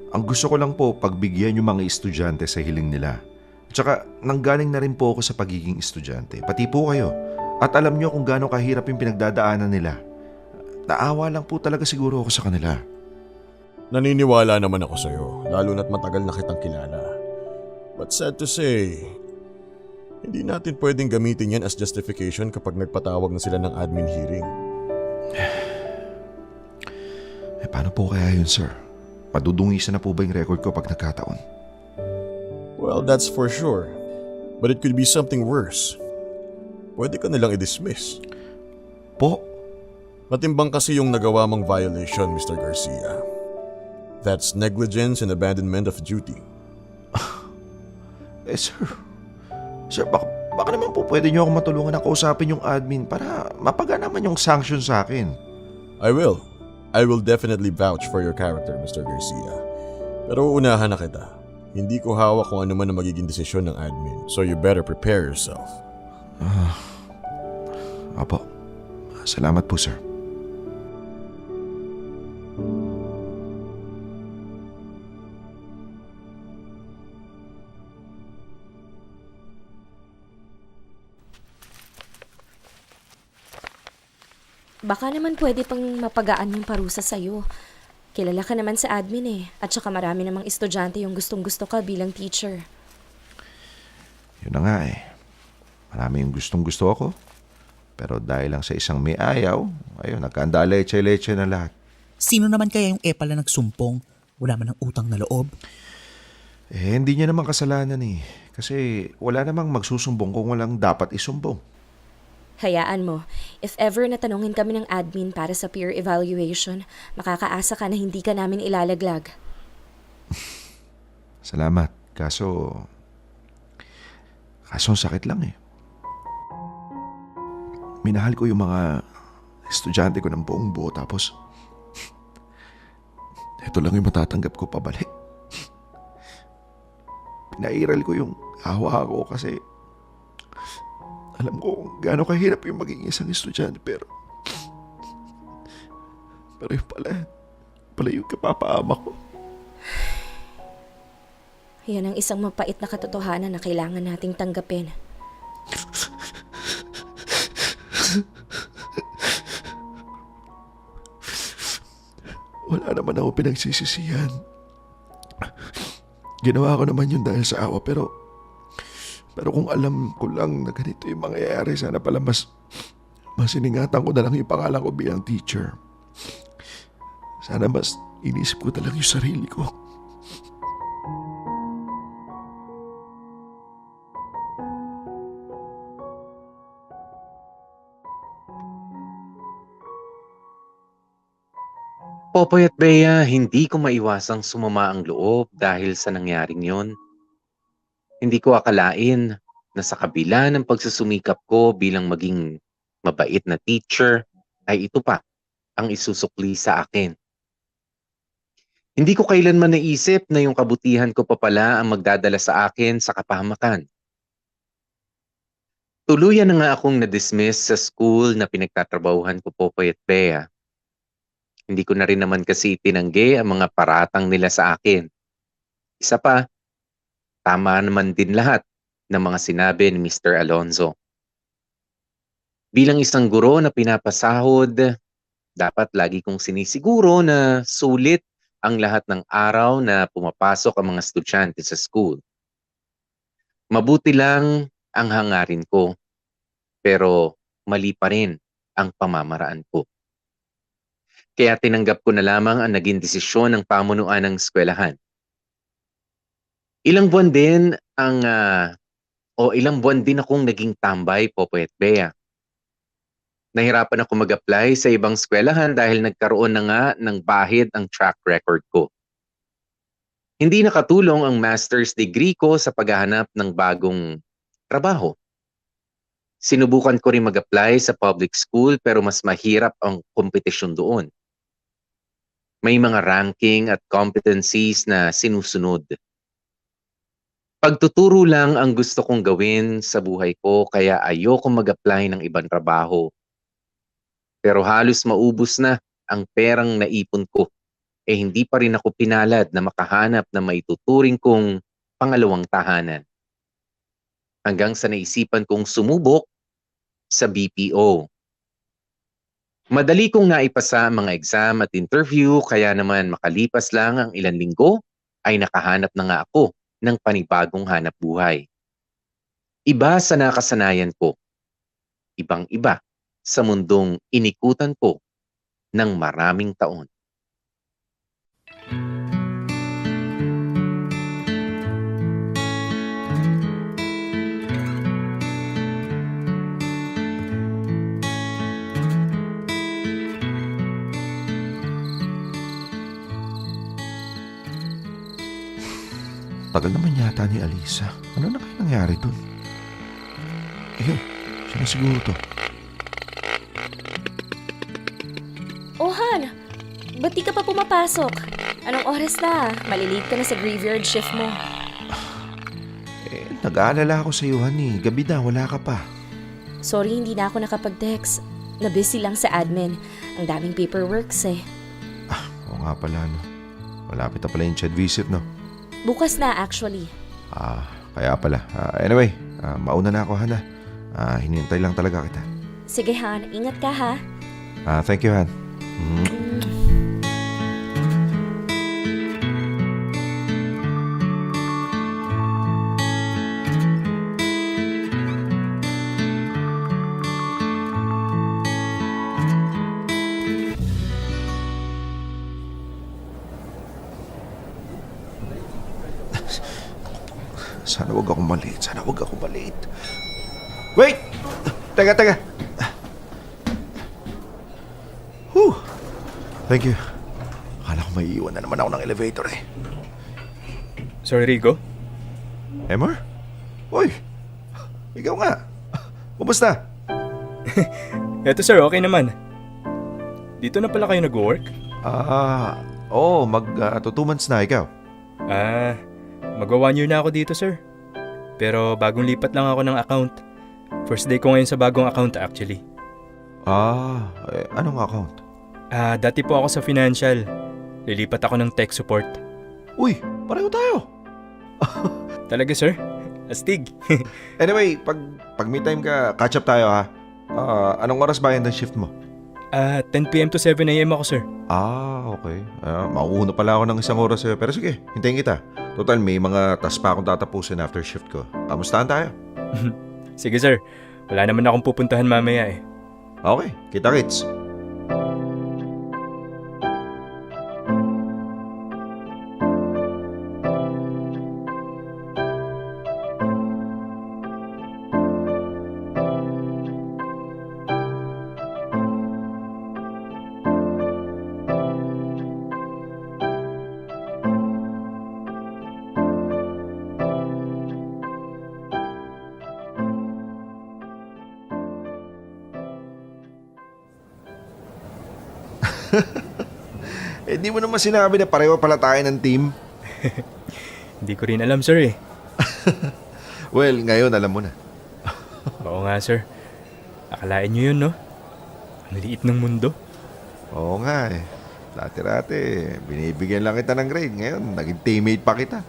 Ang gusto ko lang po pagbigyan yung mga estudyante sa hiling nila. Tsaka nanggaling na rin po ako sa pagiging estudyante. Pati po kayo. At alam nyo kung gaano kahirap yung pinagdadaanan nila. Naawa lang po talaga siguro ako sa kanila. Naniniwala naman ako sa'yo, lalo na't matagal na kitang kilala. But sad to say, hindi natin pwedeng gamitin yan as justification kapag nagpatawag na sila ng admin hearing. Paano po kaya yun, sir? Madudungisan na po ba yung record ko pag nagkataon? Well, that's for sure. But it could be something worse. Pwede ka nilang i-dismiss. Po? Matimbang kasi yung nagawa mong violation, Mr. Garcia. That's negligence and abandonment of duty. Sir, baka naman po pwede niyo ako matulungan na kausapin yung admin para mapaga naman yung sanction sa akin. I will. I will definitely vouch for your character, Mr. Garcia. Pero unahan na kita. Hindi ko hawak kung ano man ang magiging desisyon ng admin. So you better prepare yourself. Apo. Salamat po, sir. Baka naman pwede pang mapagaan yung parusa sa'yo. Kilala ka naman sa admin eh. At saka marami namang estudyante yung gustong-gusto ka bilang teacher. Yun na nga eh. Marami yung gustong-gusto ako. Pero dahil lang sa isang may ayaw, ayun, nagkanda leche-leche na lahat. Sino naman kaya yung epal na nagsumpong? Wala man ng utang na loob. Hindi niya naman kasalanan eh. Kasi wala namang magsusumbong kung walang dapat isumbong. Hayaan mo, if ever natanungin kami ng admin para sa peer evaluation, makakaasa ka na hindi ka namin ilalaglag. Salamat. Kaso ang sakit lang eh. Minahal ko yung mga estudyante ko ng buong buo tapos ito lang yung matatanggap ko pabalik. Pinairal ko yung awa ko kasi alam ko kung gaano kahirap yung maging isang estudyante pero yung pala yung kapapaama ko. Yan ang isang mapait na katotohanan na kailangan nating tanggapin. Wala naman ako pinagsisisihan. Ginawa ko naman yun dahil sa awa pero kung alam ko lang na ganito yung mangyayari, sana pala mas iningatan ko na lang yung pangalan ko bilang teacher. Sana mas inisip ko na lang yung sarili ko. Popoy at Bea, hindi ko maiwasang sumama ang loob dahil sa nangyaring yon. Hindi ko akalain na sa kabila ng pagsusumikap ko bilang maging mabait na teacher, ay ito pa ang isusukli sa akin. Hindi ko kailanman naisip na yung kabutihan ko pa pala ang magdadala sa akin sa kapahamakan. Tuluyan na nga akong na-dismiss sa school na pinagtatrabahuhan ko, Popoy at Bea. Hindi ko na rin naman kasi itinanggi ang mga paratang nila sa akin. Isa pa, tama naman din lahat ng mga sinabi ni Mr. Alonzo. Bilang isang guro na pinapasahod, dapat lagi kong sinisiguro na sulit ang lahat ng araw na pumapasok ang mga estudyante sa school. Mabuti lang ang hangarin ko, pero mali pa rin ang pamamaraan ko. Kaya tinanggap ko na lamang ang naging desisyon ng pamunuan ng eskwelahan. Ilang buwan din ilang buwan din akong naging tambay, Popoy at Bea. Nahirapan ako mag-apply sa ibang eskwelahan dahil nagkaroon na nga ng bahid ang track record ko. Hindi nakatulong ang master's degree ko sa paghahanap ng bagong trabaho. Sinubukan ko rin mag-apply sa public school pero mas mahirap ang kompetisyon doon. May mga ranking at competencies na sinusunod. Pagtuturo lang ang gusto kong gawin sa buhay ko kaya ayoko mag-apply ng ibang trabaho. Pero halos maubos na ang perang naipon ko. Hindi pa rin ako pinalad na makahanap na maituturing kong pangalawang tahanan. Hanggang sa naisipan kong sumubok sa BPO. Madali kong naipasa ang mga exam at interview kaya naman makalipas lang ang ilang linggo ay nakahanap na nga ako ng panibagong hanap buhay. Iba sa nakasanayan ko. Ibang-iba sa mundong inikutan ko ng maraming taon. Tagal naman yata ni Alisa. Ano na kaya nangyari dun? Siya na siguro to. Oh, Han! Ba't di ka pa pumapasok? Anong oras na? Malilate ka na sa graveyard shift mo. Nag-aalala ako sa iyo, honey. Gabi na, wala ka pa. Sorry, hindi na ako nakapag-text. Na-busy lang sa admin. Ang daming paperworks eh. Oo nga pala, no. Malapit na pala yung chat visit, no. Bukas na actually. Kaya pala. Anyway, mauna na ako, Hana. Hinintay lang talaga kita. Sige, Han. Ingat ka, ha? Thank you, Han. Sana wag akong malate. Wait! Teka. Whew. Thank you. Akala ko may iwan na naman ako ng elevator eh. Sorry, Rigo. Emmer? Uy! Ikaw nga. Kumusta? Eto sir, okay naman. Dito na pala kayo nag-work? Mag 2 months na. Ikaw? Magwa 1 year na ako dito, sir. Pero bagong lipat lang ako ng account. First day ko ngayon sa bagong account actually. Anong account? Dati po ako sa financial. Lilipat ako ng tech support. Uy, pareho tayo. Talaga, sir? Astig. Anyway, pag may time ka, catch up tayo ha. Anong oras ba yan ng shift mo? 10 p.m. to 7 a.m. ako, sir. Okay. Mauuna pala ako ng 1 oras sa'yo. Pero sige, hintayin kita. Total, may mga task pa akong tatapusin after shift ko. Kamustahan tayo? Sige, sir. Wala naman akong pupuntahan mamaya eh. Okay, kita-kits. Di mo naman sinabi na pareho pala tayo ng team. Hindi ko rin alam, sir eh. Well, ngayon alam mo na. Oo nga, sir. Akalain nyo yun, no? Ang liit ng mundo. Oo nga eh. Dati-rati, binibigyan lang kita ng grade. Ngayon, naging teammate pa kita.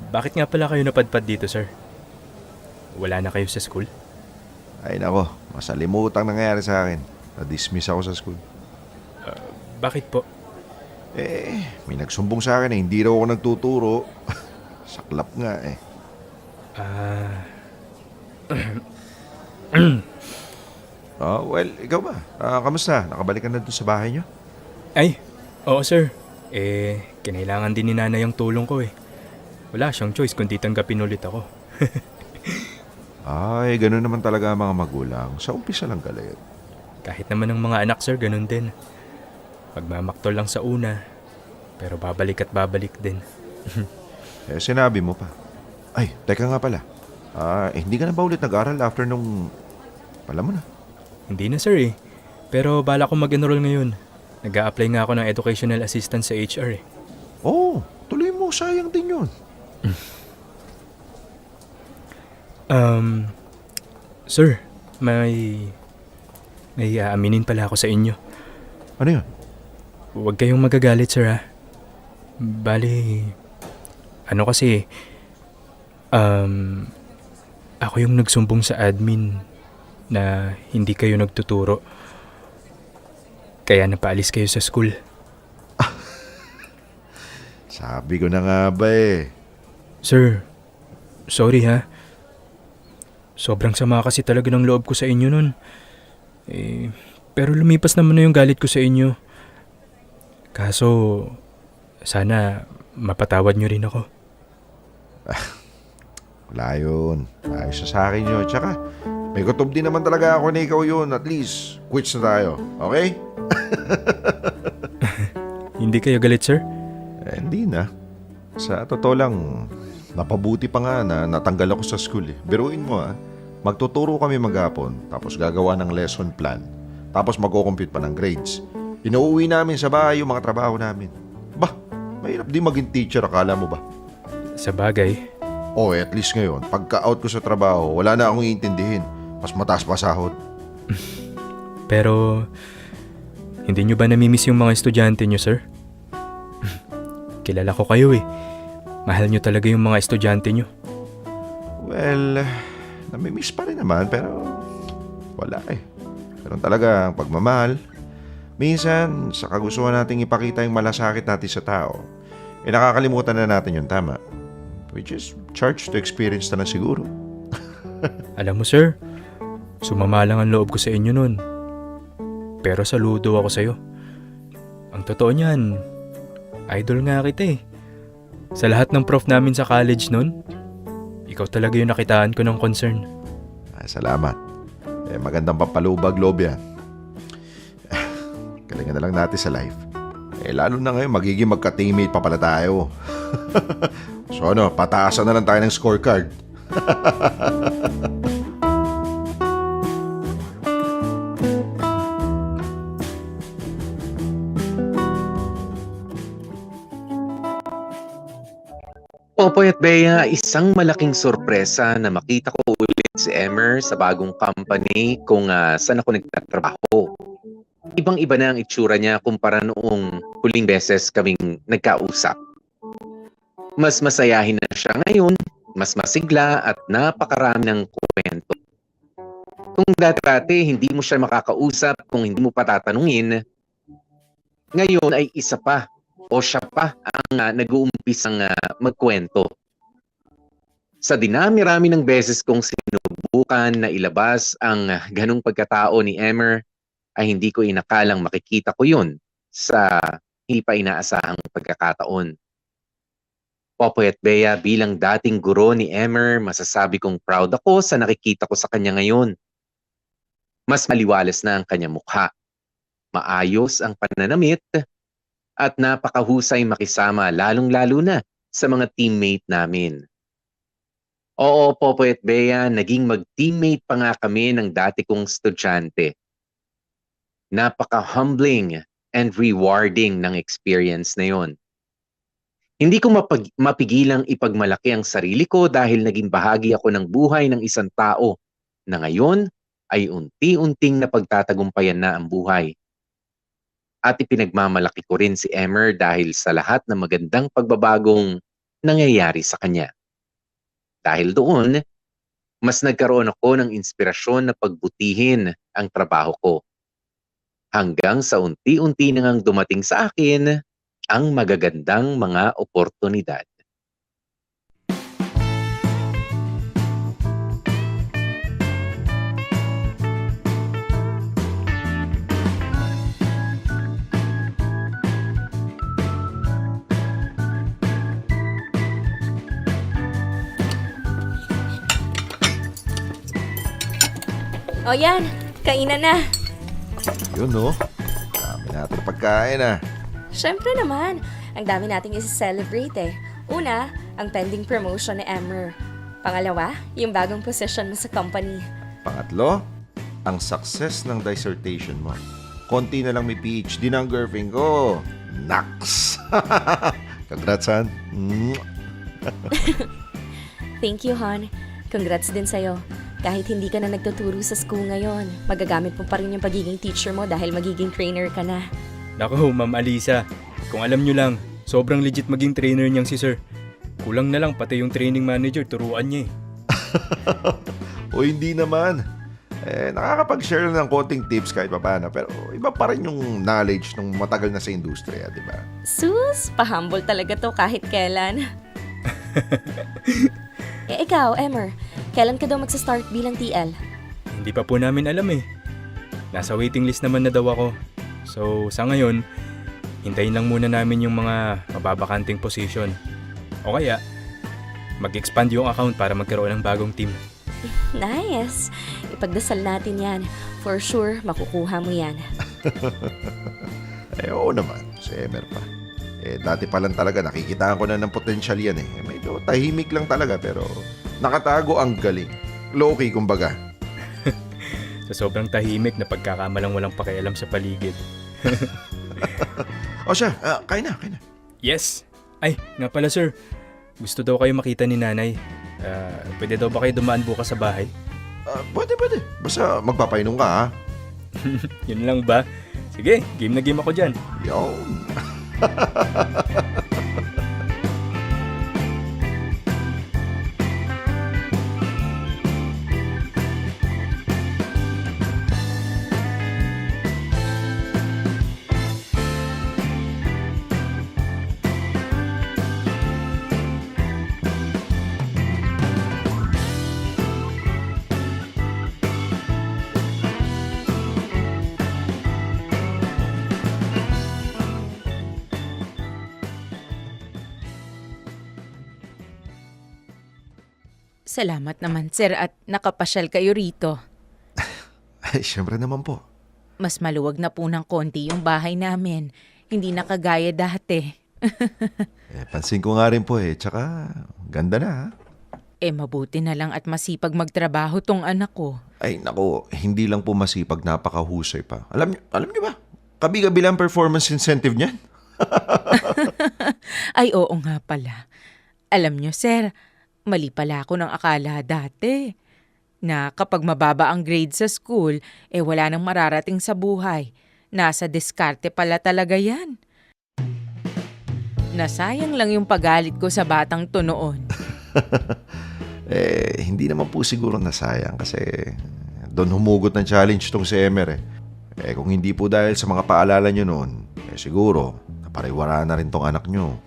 Bakit nga pala kayo napadpad dito, sir? wala na kayo sa school? Ay nako, masalimutang nangyayari sa akin. Na-dismiss ako sa school. Bakit po? May nagsumbong sa akin hindi raw ako nagtuturo. Saklap nga eh. Well, ikaw ba? Kamusta? Nakabalik ka na dun sa bahay niyo? Ay, oo sir. Kinailangan din ni nanay ang tulong ko eh. Wala siyang choice kundi tanggapin ulit ako. Ay, ganun naman talaga ang mga magulang. Sa umpisa lang galit. Kahit naman ng mga anak sir, ganun din. Magmamaktol lang sa una, pero babalik at babalik din. Sinabi mo pa. Ay, teka nga pala. Hindi ka na ba ulit nag-aral after nung... Pala mo na. Hindi na sir eh. Pero bala ko mag-enroll ngayon. Nag-a-apply nga ako ng educational assistant sa HR eh. Oh, tuloy mo. Sayang din yun. Sir, may aaminin pala ako sa inyo. Ano yun? Huwag kayong magagalit, sir, ha? Bali, ano kasi, ako yung nagsumbong sa admin na hindi kayo nagtuturo. Kaya napaalis kayo sa school. Sabi ko na nga ba eh. Sir, sorry ha. Sobrang sama kasi talaga ng loob ko sa inyo nun. Pero lumipas naman na yung galit ko sa inyo. Kaso, sana mapatawad nyo rin ako. Wala yun. Ayos sa akin yun. Tsaka, may kutob din naman talaga ako na ikaw yun. At least, quits na tayo. Okay? Hindi kayo galit, sir? Hindi na. Sa totoo lang, napabuti pa nga na natanggal ako sa school eh. Biruin mo magtuturo kami maghapon, tapos gagawa ng lesson plan, tapos magko-compute pa ng grades. Inuuwi namin sa bahay yung mga trabaho namin. Bah, mahirap di maging teacher, akala mo ba? Sa bagay. At least ngayon, pagka-out ko sa trabaho, wala na akong iintindihin. Mas mataas pa sahod. Pero, hindi nyo ba namimiss yung mga estudyante nyo, sir? Kilala ko kayo eh. Mahal nyo talaga yung mga estudyante nyo. Well, namimiss pa rin naman, pero wala eh. Pero talaga ang pagmamahal. Minsan, sa kagustuhan nating ipakita yung malasakit natin sa tao, nakakalimutan na natin yung tama. Which is charged to experience na lang siguro. Alam mo sir, sumama lang ang loob ko sa inyo nun. Pero saludo ako sa'yo. Ang totoo niyan, idol nga kita eh. Sa lahat ng prof namin sa college nun, ikaw talaga yung nakitaan ko ng concern. Salamat. Magandang pampalubag loob yan. Galingan na lang natin sa life. Lalo na ngayon, magiging magka-teammate pa pala tayo. So pataasan na lang tayo ng scorecard. Popoy at Bea, isang malaking sorpresa na makita ko ulit si Emer sa bagong company kung saan ako nagtatrabaho. Ibang-iba na ang itsura niya kumpara noong huling beses kaming nagkausap. Mas masayahin na siya ngayon, mas masigla at napakarami ng kwento. Kung dati hindi mo siya makakausap kung hindi mo pa tatanungin, ngayon ay isa pa o siya pa ang nag-uumpisang magkwento. Sa dinami-rami ng beses kong sinubukan na ilabas ang ganong pagkatao ni Emer, ay hindi ko inakalang makikita ko yun sa hindi pa inaasahang pagkakataon. Popoy at Bea, bilang dating guro ni Emer, masasabi kong proud ako sa nakikita ko sa kanya ngayon. Mas maliwalas na ang kanya mukha. Maayos ang pananamit at napakahusay makisama lalong-lalo na sa mga teammate namin. Oo, Popoy at Bea, naging mag-teammate pa nga kami ng dati kong estudyante. Napaka-humbling and rewarding ng experience na yon. Hindi ko mapigilang ipagmalaki ang sarili ko dahil naging bahagi ako ng buhay ng isang tao na ngayon ay unti-unting napagtatagumpayan na ang buhay. At ipinagmamalaki ko rin si Emer dahil sa lahat ng magandang pagbabagong nangyayari sa kanya. Dahil doon, Mas nagkaroon ako ng inspirasyon na pagbutihin ang trabaho ko. Hanggang sa unti-unti nang dumating sa akin ang magagandang mga oportunidad. O yan, kainan na. Yun, no? Dami natin pagkain, ah. Siyempre naman, ang dami nating isi-celebrate eh. Una, ang pending promotion ni Emmer. Pangalawa, yung bagong position mo sa company. Pangatlo, ang success ng dissertation mo. Konti na lang may PhD ng girlfriend ko. Naks! Congrats, Han. Thank you, hon. Congrats din sa'yo. Kahit hindi ka na nagtuturo sa school ngayon, magagamit mo pa rin yung pagiging teacher mo dahil magiging trainer ka na. Naku, Ma'am Alisa. Kung alam nyo lang, sobrang legit maging trainer niyang si Sir. Kulang na lang pati yung training manager, turuan niya eh. O hindi naman. Nakakapag-share lang ng konting tips kahit paano. Pero iba pa rin yung knowledge ng matagal na sa industriya, di ba? Sus, pa-humble talaga to kahit kailan. Ikaw, Emmer, kailan ka daw magsa-start bilang TL? Hindi pa po namin alam eh. Nasa waiting list naman na daw ako. So, sa ngayon, hintayin lang muna namin yung mga mababakanting position. O kaya, mag-expand yung account para magkaroon ng bagong team. Nice! Ipagdasal natin yan. For sure, makukuha mo yan. Oo naman, si Emer pa. Dati pa lang talaga nakikitaan ko na ng potential yan eh. Medyo tahimik lang talaga pero nakatago ang galing. Low-key kumbaga. Sa sobrang tahimik na pagkakamalang walang pakialam sa paligid. O siya, kain na. Yes! Ay, nga pala sir. Gusto daw kayo makita ni nanay. Pwede daw ba kayo dumaan bukas sa bahay? Pwede. Basta magpapainom ka ha. Yun lang ba? Sige, game na game ako dyan. Yun. Salamat naman, sir, at nakapasyal kayo rito. Ay, syempre naman po. Mas maluwag na po ng konti yung bahay namin. Hindi na kagaya dati. Pansin ko nga rin po tsaka ganda na ha. Mabuti na lang at masipag magtrabaho tong anak ko. Ay, naku, hindi lang po masipag, napakahusay pa. Alam niyo ba? Kabi-kabilang performance incentive niyan. Ay, oo nga pala. Alam nyo, sir, mali pala ako ng akala dati. Na kapag mababa ang grade sa school, wala nang mararating sa buhay. Nasa diskarte pala talaga yan. Nasayang lang yung pagalit ko sa batang to noon. Hindi naman po siguro nasayang kasi doon humugot ng challenge tong si Emer kung hindi po dahil sa mga paalala nyo noon, siguro napariwara na rin tong anak nyo.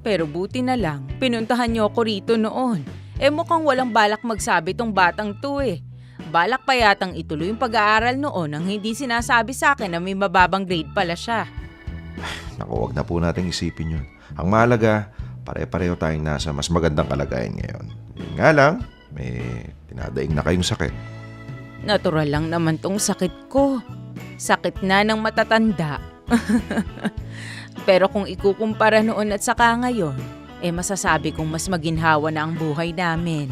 Pero buti na lang, pinuntahan niyo ako rito noon. Mukhang walang balak magsabi tong batang to Balak pa yatang ituloy yung pag-aaral noon nang hindi sinasabi sa akin na may mababang grade pala siya. Naku, wag na po nating isipin yun. Ang mahalaga, pare-pareho tayong nasa mas magandang kalagayan ngayon. Yun nga lang, may tinadaing na kayong sakit. Natural lang naman tong sakit ko. Sakit na ng matatanda. Pero kung ikukumpara noon at saka ngayon, masasabi kong mas maginhawa na ang buhay namin.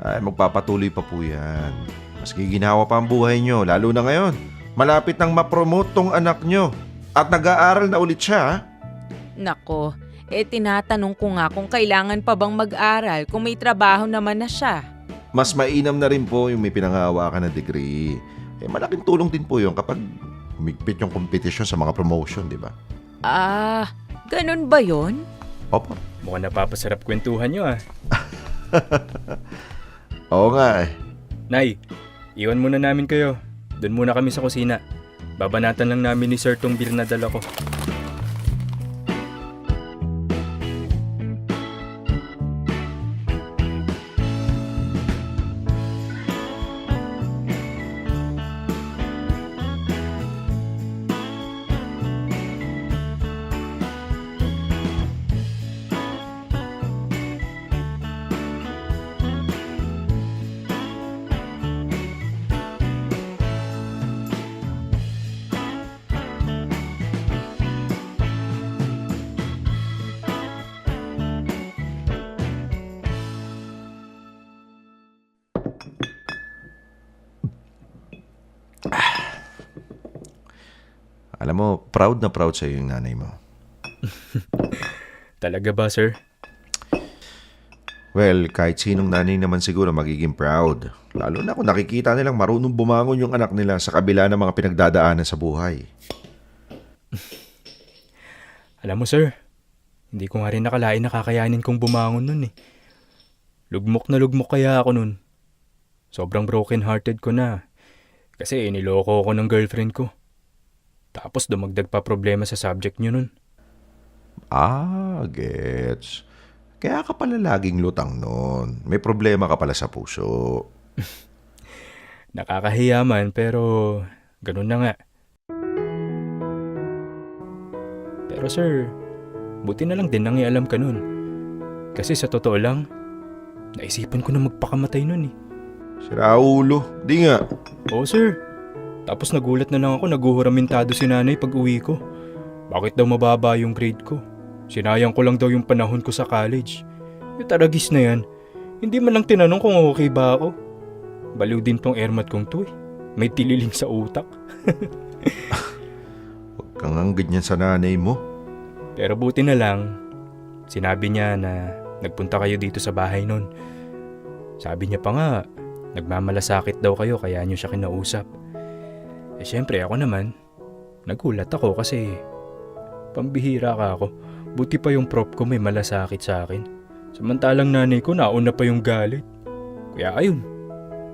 Ay, magpapatuloy pa po yan. Mas giginhawa pa ang buhay nyo, lalo na ngayon. Malapit nang ma-promote tong anak nyo. At nag-aaral na ulit siya, ha? Nako, tinatanong ko nga kung kailangan pa bang mag-aral kung may trabaho naman na siya. Mas mainam na rin po yung may pinangahawakan na degree. Malaking tulong din po yun kapag humigpit yung competition sa mga promotion, di ba? Ganun ba yon? Opo. Mukhang napapasarap kwentuhan nyo Oo nga eh. Nay, iwan muna namin kayo. Doon muna kami sa kusina. Babanatan lang namin ni Sir tong beer na dala ko. Alam mo, proud na proud sa'yo yung nanay mo. Talaga ba, sir? Well, kahit sinong nanay naman siguro magiging proud. Lalo na kung nakikita nilang marunong bumangon yung anak nila sa kabila ng mga pinagdadaanan sa buhay. Alam mo, sir, hindi ko nga rin nakalain na kakayanin kong bumangon nun eh. Lugmok na lugmok kaya ako nun. Sobrang broken-hearted ko na. Kasi niloko ako ng girlfriend ko. Tapos dumagdag pa problema sa subject nyo nun. Gets. Kaya ka pala laging lutang nun. May problema ka pala sa puso. Nakakahiya man pero ganun na nga. Pero sir, buti na lang din nangialam ka nun. Kasi sa totoo lang, naisipan ko na magpakamatay nun eh. Sira ulo. Di nga. Oo sir. Tapos nagulat na lang ako, naguhuramintado si nanay pag uwi ko. Bakit daw mababa yung grade ko? Sinayang ko lang daw yung panahon ko sa college. Yung taragis na yan, hindi man lang tinanong kung okay ba ako. Baliw din tong airmat kong to eh. May tililing sa utak. Huwag kang ang ganyan sa nanay mo. Pero buti na lang, sinabi niya na nagpunta kayo dito sa bahay nun. Sabi niya pa nga, nagmamalasakit daw kayo kaya niyo siya kinausap. Eh syempre ako naman, nagulat ako kasi pambihira ka ako. Buti pa yung prop ko may malasakit sa akin. Samantalang nanay ko nauna pa yung galit. Kaya ayun,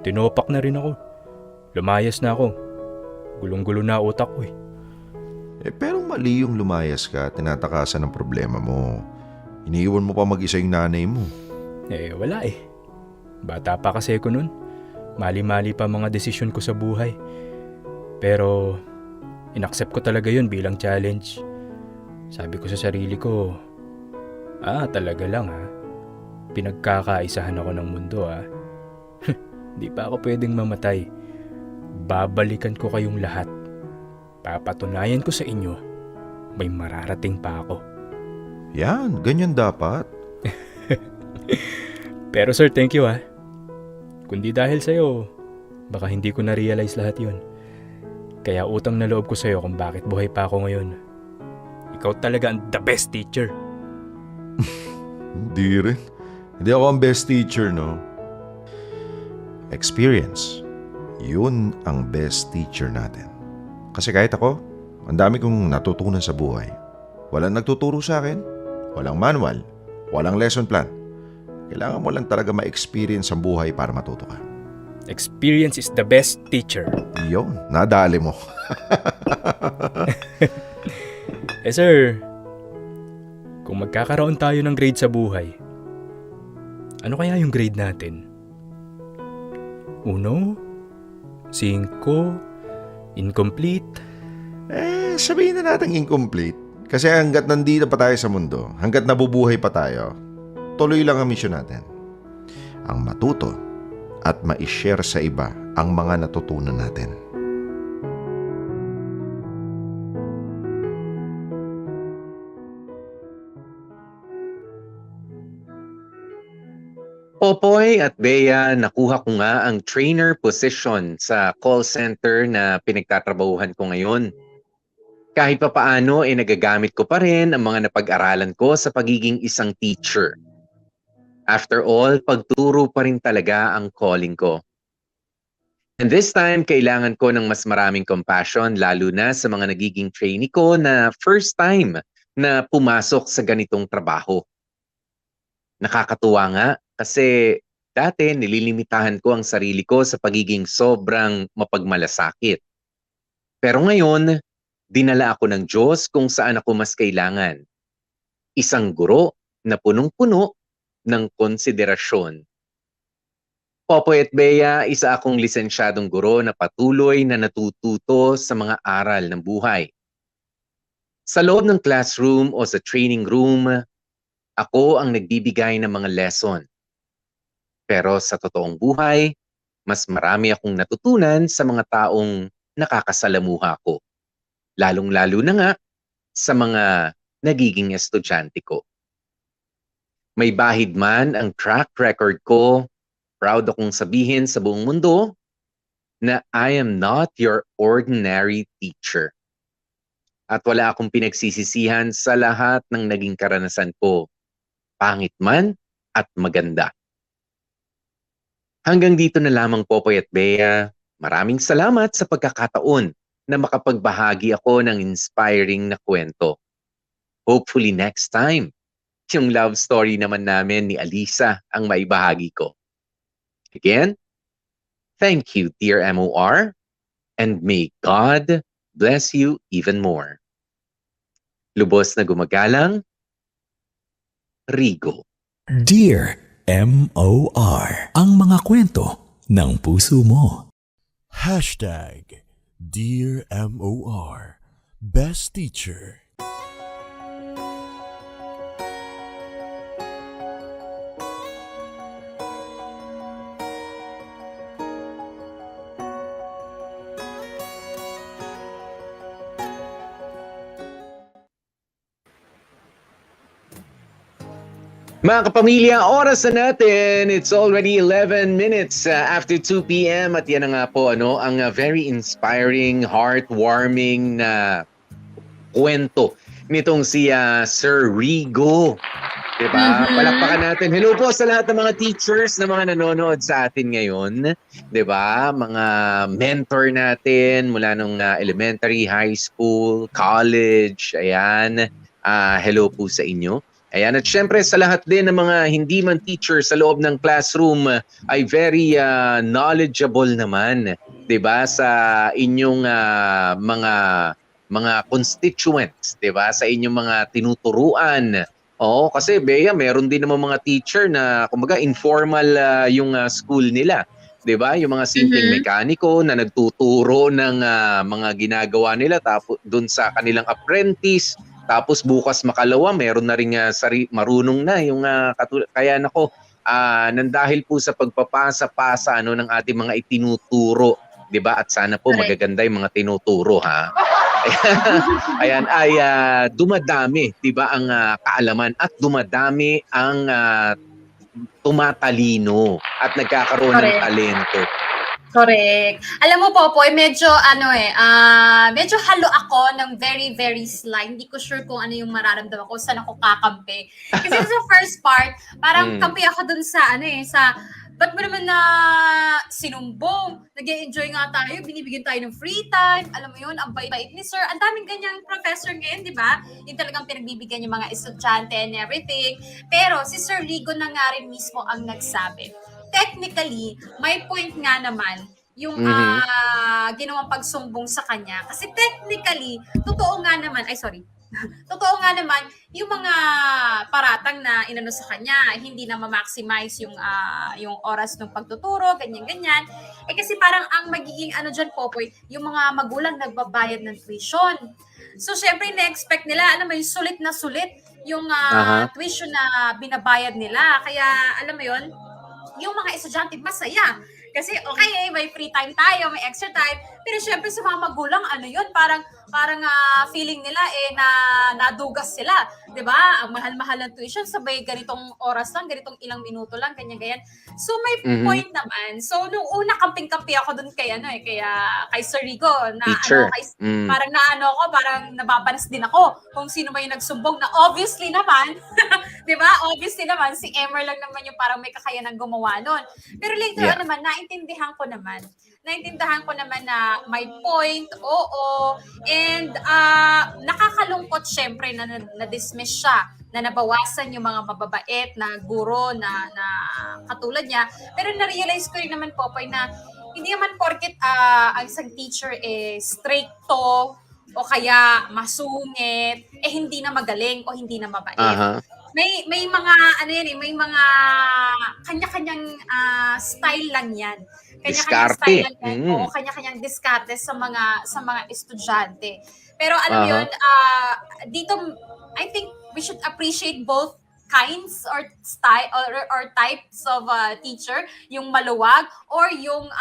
tinopak na rin ako. Lumayas na ako. Gulong-gulo na utak ko eh. Pero mali yung lumayas ka, tinatakasan ng problema mo. Iniiwan mo pa mag-isa yung nanay mo. Eh wala eh. Bata pa kasi ako nun. Mali-mali pa mga desisyon ko sa buhay. Pero inaccept ko talaga yun bilang challenge. Sabi ko sa sarili ko, talaga lang ha. Pinagkakaisahan ako ng mundo ha. Di pa ako pwedeng mamatay. Babalikan ko kayong lahat. Papatunayan ko sa inyo, may mararating pa ako. Yan, ganyan dapat. Pero sir, thank you ha. Kundi dahil sa'yo, baka hindi ko na-realize lahat yun. Kaya utang na loob ko sa'yo kung bakit buhay pa ako ngayon. Ikaw talaga ang the best teacher. Hindi rin. Hindi ako ang best teacher, no? Experience. Yun ang best teacher natin. Kasi kahit ako, ang dami kong natutunan sa buhay. Walang nagtuturo sa akin, walang manual, walang lesson plan. Kailangan mo lang talaga ma-experience ang buhay para matuto ka. Experience is the best teacher. Yun, nadali mo. Eh sir, kung magkakaroon tayo ng grade sa buhay, ano kaya yung grade natin? 1, 5, incomplete? Sabihin na natin incomplete. Kasi hanggat nandito pa tayo sa mundo, hanggat nabubuhay pa tayo, tuloy lang ang mission natin. Ang matuto at ma-share sa iba ang mga natutunan natin. Popoy at Bea, nakuha ko nga ang trainer position sa call center na pinagtatrabahuhan ko ngayon. Kahit pa paano, nagagamit ko pa rin ang mga napag-aralan ko sa pagiging isang teacher. After all, pagturo pa rin talaga ang calling ko. And this time, kailangan ko ng mas maraming compassion, lalo na sa mga nagiging trainee ko na first time na pumasok sa ganitong trabaho. Nakakatuwa nga kasi Dati, nililimitahan ko ang sarili ko sa pagiging sobrang mapagmalasakit. Pero ngayon, dinala ako ng Diyos kung saan ako mas kailangan. Isang guro na punong-puno ng konsiderasyon. Popoy at Bea, isa akong lisensyadong guro na patuloy na natututo sa mga aral ng buhay. Sa loob ng classroom o sa training room, ako ang nagbibigay ng mga lesson. Pero sa totoong buhay, mas marami akong natutunan sa mga taong nakakasalamuha ko. Lalong-lalo na nga sa mga nagiging estudyante ko. May bahid man ang track record ko, proud akong sabihin sa buong mundo na I am not your ordinary teacher. At wala akong pinagsisisihan sa lahat ng naging karanasan ko, pangit man at maganda. Hanggang dito na lamang, Popoy at Bea. Maraming salamat sa pagkakataon na makapagbahagi ako ng inspiring na kwento. Hopefully next time, yung love story naman namin ni Alisa ang maibahagi ko. Again, thank you, dear MOR, and may God bless you even more. Lubos na gumagalang, Rigo. Dear MOR, ang mga kwento ng puso mo. Dear MOR, Best Teacher. Mga kapamilya, oras na natin. It's already 11 minutes after 2 p.m. At yan na nga po, ang very inspiring, heartwarming na kwento nitong si Sir Rigo. Diba? Palakpakan natin. Hello po sa lahat ng mga teachers na mga nanonood sa atin ngayon. Diba? Mga mentor natin mula nung elementary, high school, college. Ayan. Hello po sa inyo. Ayan, at syempre sa lahat din ng mga hindi man teacher sa loob ng classroom ay very knowledgeable naman, 'di ba, sa inyong mga constituents, 'di ba, sa inyong mga tinuturuan. Oo, kasi Bea, meron din naman mga teacher na kumbaga informal yung school nila. 'Di ba? Yung mga simpleng mekaniko na nagtuturo ng mga ginagawa nila tapos doon sa kanilang apprentice. Tapos bukas makalawa, meron na rin marunong na yung kaya nako, nang dahil po sa pagpapasa-pasa ng ating mga itinuturo, 'di ba? At sana po magaganda yung mga tinuturo, ha. Ayan ay dumadami, 'di ba, ang kaalaman at dumadami ang tumatalino at nagkakaroon ng talento. Correct. Alam mo, Popoy, medyo medyo halo ako ng very, very sly. Hindi ko sure kung ano yung mararamdaman ko, saan ako kakampi. Kasi sa first part, parang kampi ako dun sa ba't mo naman na sinumbong? Nag-e-enjoy nga tayo, binibigyan tayo ng free time. Alam mo yun, ang bait-bait ni sir. Ang daming ganyang professor ngayon, di ba? Yung talagang pinagbibigyan yung mga estudyante and everything. Pero si Sir Rigo na nga rin mismo ang nagsabi. Technically, may point nga naman yung ginawang pagsumbong sa kanya. Kasi technically, totoo nga naman yung mga paratang na inano sa kanya, hindi na ma-maximize yung oras ng pagtuturo, ganyan-ganyan. Kasi parang ang magiging dyan, Popoy, yung mga magulang nagbabayad ng tuition. So, syempre, na-expect nila, yung sulit na sulit yung tuition na binabayad nila. Kaya, alam mo yun, yung mga estudyante masaya. Kasi okay, may free time tayo, may extra time. Pero syempre sa mga magulang, parang feeling nila na nadugas sila. 'Di ba? Ang mahal-mahal ng tuition, sabay ganitong oras lang, ganitong ilang minuto lang, ganyan-ganyan. So may point naman. So nung una kamping-kampi ako dun kay kay Sir Rigo na parang parang nababanas din ako kung sino ba yung nagsumbong na obviously naman, 'di ba? Obviously naman si Emer lang naman yung parang may kakayanang gumawa nun. Pero later on naman naintindihan ko naman na may point, oo. And nakakalungkot syempre na na-dismiss siya na nabawasan yung mga mababait na guro na katulad niya. Pero na-realize ko rin naman, Popoy, na hindi naman porket ang isang teacher stricto o kaya masungit, hindi na magaling o hindi na mabait. Aha. May mga ano yan may mga kanya-kanyang style lang yan. Kanya-kanyang Diskarte. style lang yan. Oo, kanya-kanyang diskarte sa mga estudyante. Pero alam mo Aha. yun, dito I think we should appreciate both kinds or style or types of teacher, yung maluwag or yung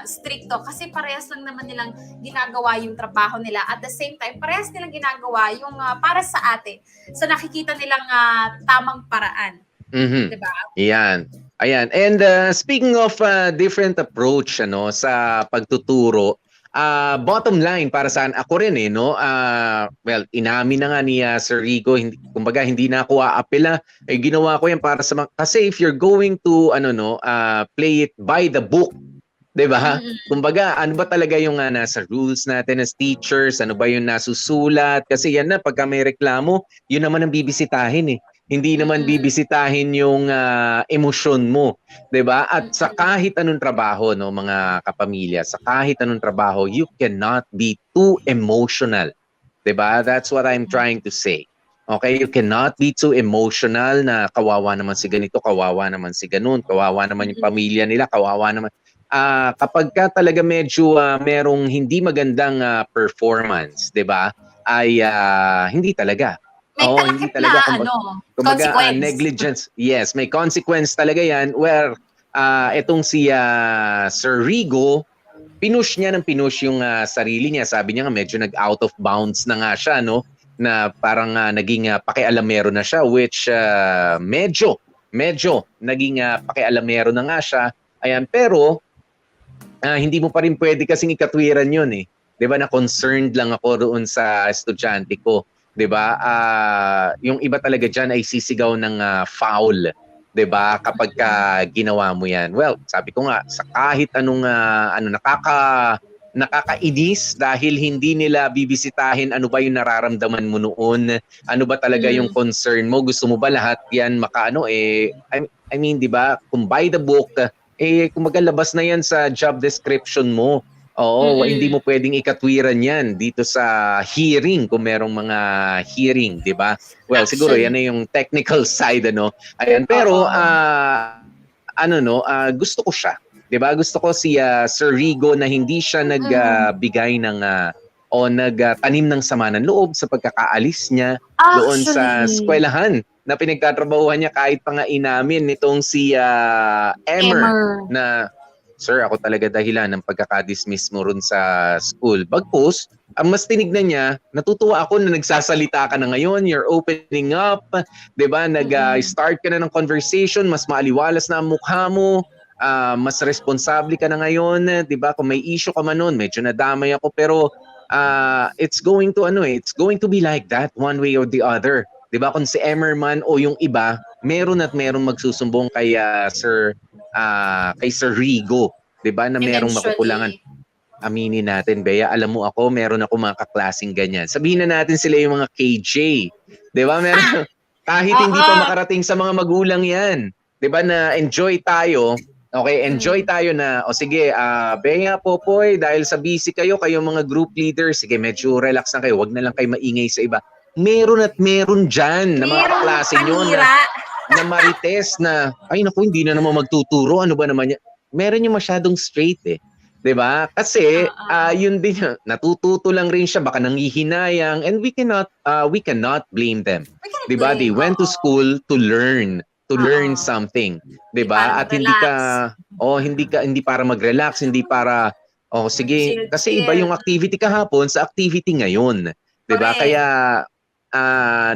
stricto, kasi parehas lang naman nilang ginagawa yung trabaho nila. At the same time, parehas nilang ginagawa yung para sa atin, sa nakikita nilang tamang paraan. Mhm. Diba? Yan. Ayan. And speaking of different approach sa pagtuturo, bottom line para saan ako rin no. Well, inamin na nga ni Sir Rico, kumbaga hindi na ako aapela. Ginawa ko yan para sa kasi if you're going to play it by the book, 'di ba? Kumbaga, ano ba talaga yung nasa rules natin as teachers? Ano ba yung nasusulat? Kasi yan na, pagka may reklamo, yun naman ang bibisitahin Hindi naman bibisitahin yung emosyon mo, 'di ba? At sa kahit anong trabaho, mga kapamilya, sa kahit anong trabaho, you cannot be too emotional, 'di ba? That's what I'm trying to say. Okay, you cannot be too emotional na kawawa naman si ganito, kawawa naman si ganun, kawawa naman yung pamilya nila, kawawa naman. Kapag ka talaga medyo merong hindi magandang performance, 'di ba? Ay hindi talaga. May Hindi takip talaga. na Kumbaga, consequence. negligence. Yes, may consequence talaga yan. Where itong si Sir Rigo, pinush niya yung sarili niya. Sabi niya nga medyo nag-out of bounds na nga siya, na parang naging pakialamero na siya, which medyo naging pakialamero na nga siya. Ayan, pero hindi mo pa rin pwede kasing ikatwiran yun 'Di ba, na concerned lang ako doon sa estudyante ko. 'Di ba? Yung iba talaga diyan ay sisigaw ng foul, 'di ba? Kapag ginawa mo 'yan. Well, sabi ko nga sa kahit anong nakakainis dahil hindi nila bibisitahin ano ba yung nararamdaman mo noon, ano ba talaga yung concern mo, gusto mo ba lahat 'yan I mean, 'di ba? Kung by the book, kumbaga labas na 'yan sa job description mo. Oo, hindi mo pwedeng ikatwiran yan dito sa hearing kung merong mga hearing, di ba? Well, siguro yan na yung technical side, Ayan, pero gusto ko siya. Di ba? Gusto ko si Sir Rigo na hindi siya nagbigay ng o nagtanim ng sama ng loob sa pagkakaalis niya doon sa eskwelahan na pinagtatrabahuhan niya, kahit pa nga inamin nitong si Emmer na, "Sir, ako talaga dahilan ng pagkakadismiss mo ron sa school." Bagkus, ang mas tinignan niya, natutuwa ako na nagsasalita ka na ngayon, you're opening up, 'di ba? Nag-start ka na ng conversation, mas maaliwalas na ang mukha mo, mas responsable ka na ngayon, 'di ba? Kung may issue ka man noon, medyo nadamay ako, pero it's going to be like that one way or the other. 'Di ba? Kung si Emmerman o yung iba, meron magsusumbong kay Sir Rigo, 'di ba, na merong makukulangan. Aminin natin, Bea, alam mo ako, meron ako mga kaklaseng ganyan. Sabihin na natin sila yung mga KJ, 'di ba? Meron kahit hindi pa makarating sa mga magulang 'yan, 'di ba, na enjoy tayo. Okay, enjoy tayo na, o sige, Bea, Popoy, dahil sa busy kayo mga group leaders, sige, medyo relax na kayo, wag na lang kayo maingay sa iba. Meron dyan na mga kaklase nyo na marites na, ay naku, hindi na naman magtuturo, ano ba naman yan? Meron yung masyadong straight 'di ba? Kasi yun din, natututo lang rin siya, baka nanghihinayang, and we cannot blame them. 'Di ba? They went to school to learn something, 'di ba? At hindi para mag-relax, hindi para sige, kasi iba yung activity kahapon sa activity ngayon, 'di ba? Kaya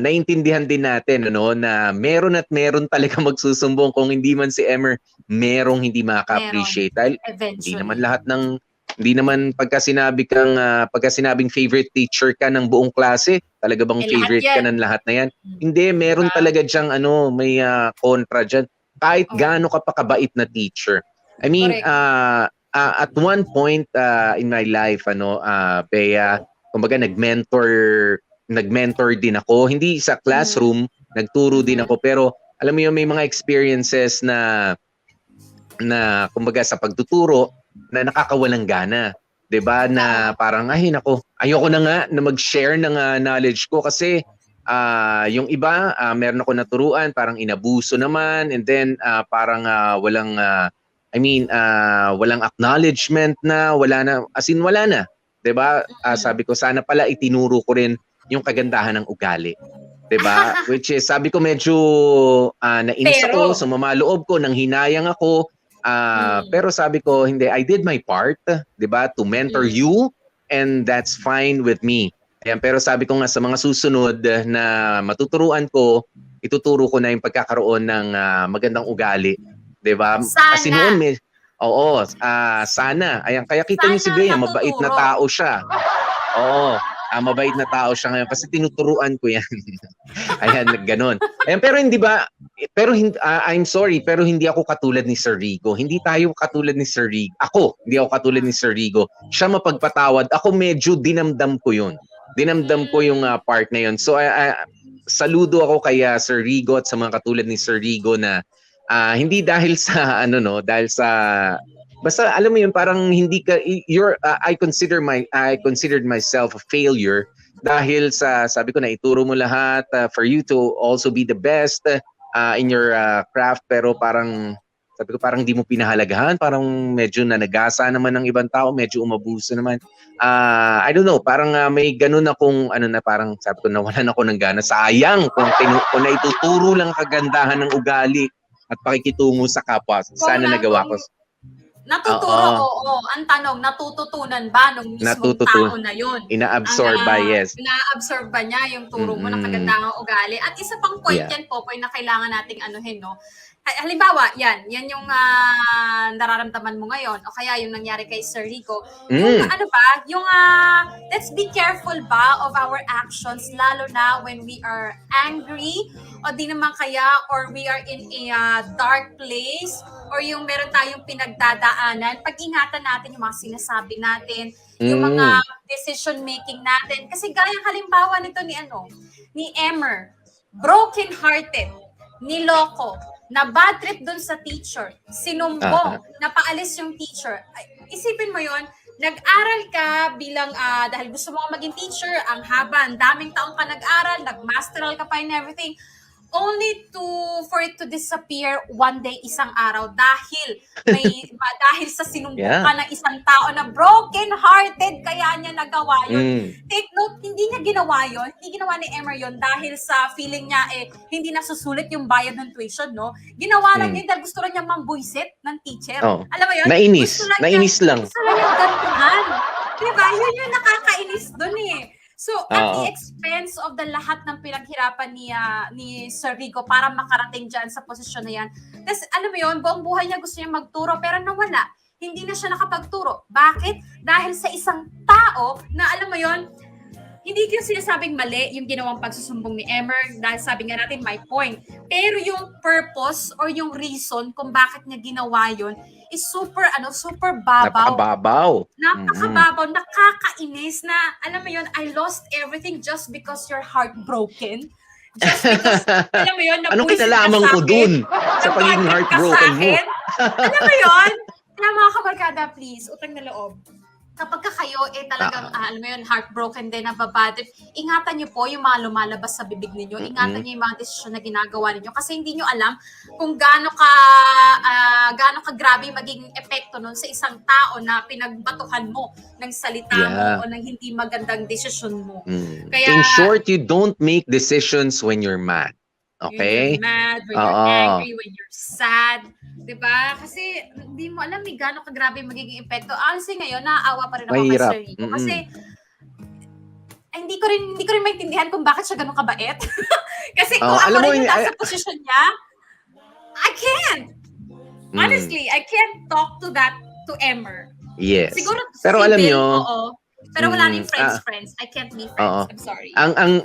naintindihan din natin na meron talaga magsusumbong, kung hindi man si Emmer, merong hindi makaka-appreciate. Dahil hindi naman pagka sinabing favorite teacher ka ng buong klase, talaga bang favorite ka ng lahat na yan? Hindi, meron talaga diyang may kontra dyan. Kahit gaano ka pa kabait na teacher. I mean, at one point in my life, Bea, kumbaga nag-mentor nag-mentor din ako. Hindi sa classroom, nagturo din ako. Pero alam mo yun, may mga experiences na kumbaga sa pagtuturo na nakakawalang gana. 'Di ba? Na parang ay nako, ayoko na nga na mag-share ng knowledge ko kasi yung iba meron ako naturuan, parang inabuso naman, and then parang walang walang acknowledgement na, wala na, as in wala na. 'Di ba? Sabi ko sana pala itinuro ko rin yung kagandahan ng ugali. 'Di ba? Which is sabi ko medyo nainis ako, sumama loob ko, nang hinayang ako. Pero sabi ko, hindi, I did my part, 'di ba? To mentor you, and that's fine with me. Ayan, pero sabi ko nga sa mga susunod na matuturuan ko, ituturo ko na yung pagkakaroon ng magandang ugali, 'di ba? Sana. Kasi noon oo, sana. Ayan, kaya kita niyo si Bea, mabait na tao siya. Oo. Mabait na tao siya ngayon kasi tinuturuan ko yan. Ayan, ganun. Ayan, pero hindi ba, I'm sorry, pero hindi ako katulad ni Sir Rigo. Hindi tayo katulad ni Sir Rigo. Hindi ako katulad ni Sir Rigo. Siya mapagpatawad. Ako medyo dinamdam ko yun. Dinamdam ko yung part na yun. So, saludo ako kay Sir Rigo at sa mga katulad ni Sir Rigo na hindi dahil sa, dahil sa, basta alam mo yun, parang hindi ka I considered myself a failure dahil sa sabi ko na ituro mo lahat for you to also be the best in your craft, pero parang sabi ko parang hindi mo pinahalagahan, parang medyo nanagasa naman ng ibang tao, medyo umabuso naman. I don't know, parang may ganun akong na parang sabi ko nawalan ako ng gana. Sayang kung naituturo lang kagandahan ng ugali at pakikitungo sa kapwa. Sana nagawa ko. Natuturo, oo. Ang tanong, natututunan ba nung mismong tao na yun? Ina-absorb ba, yes. Ina-absorb ba niya yung turo mo ng kagandahang ugali? At isa pang point yan, Popoy, na kailangan nating anuhin, no? Halimbawa, yan yung nararamdaman mo ngayon o kaya yung nangyari kay Sir Rico. Yung let's be careful ba of our actions, lalo na when we are angry o di naman kaya or we are in a dark place or yung meron tayong pinagdadaanan, pag-ingatan natin yung mga sinasabi natin, yung mga decision making natin. Kasi gaya halimbawa nito ni Emer, broken hearted, niloko, na bad trip dun sa teacher, sinumbong, napaalis yung teacher. Isipin mo yon, nag-aral ka bilang, dahil gusto mo maging teacher, ang haba, ang daming taong ka nag-aral, nag-masteral ka pa and everything, only for it to disappear one day, isang araw, dahil sa sinumbong ka ng isang tao na broken-hearted, kaya niya nagawa yun. Take note, hindi niya ginawa yun, hindi ginawa ni Emer yun dahil sa feeling niya, hindi nasusulit yung bayad ng tuition, no? Ginawa lang niya dahil gusto lang niya mambuisit ng teacher. Alam mo yun? Nainis lang. Gusto lang yung gantuhan. Diba? Yun yung nakakainis dun So, at the expense of the lahat ng pinaghirapan ni Sir Rigo para makarating dyan sa posisyon na yan. Tapos, alam mo yun, buong buhay niya gusto niya magturo pero nawala. Hindi na siya nakapagturo. Bakit? Dahil sa isang tao na, alam mo yun, hindi ko sinasabing mali yung ginawang pagsusumbong ni Emer dahil sabi nga natin, my point. Pero yung purpose or yung reason kung bakit niya ginawa yun is super babaw. Napakababaw, nakakainis na, alam mo yun, I lost everything just because you're heartbroken. Just because, alam mo yun, anong kinalaman ko dun sa pagiging heartbroken mo? Alam mo yun? Kaya mga kabarkada, please, utang na loob. Kapag kayo talagang, alam mo yun, heartbroken din, nababad, ingatan niyo po yung mga lumalabas sa bibig ninyo. Ingatan niyo yung mga desisyon na ginagawa ninyo. Kasi hindi niyo alam kung gaano ka grabe magiging epekto nun sa isang tao na pinagbatuhan mo ng salita mo o ng hindi magandang desisyon mo. Kaya, in short, you don't make decisions when you're mad. Okay? When you're mad, when you're angry, when you're sad. Diba? Kasi hindi mo alam gaano kagrabe magiging epekto. Honestly ngayon, naaawa pa rin ako kay Sir Rico. Kasi hindi ko rin maintindihan kung bakit siya ganun kabait. Kasi kung ako rin yung nasa posisyon niya, I can't. Honestly, I can't talk to Emer. Yes. Siguro, pero alam nyo, pero wala rin friends. I can't be friends. I'm sorry.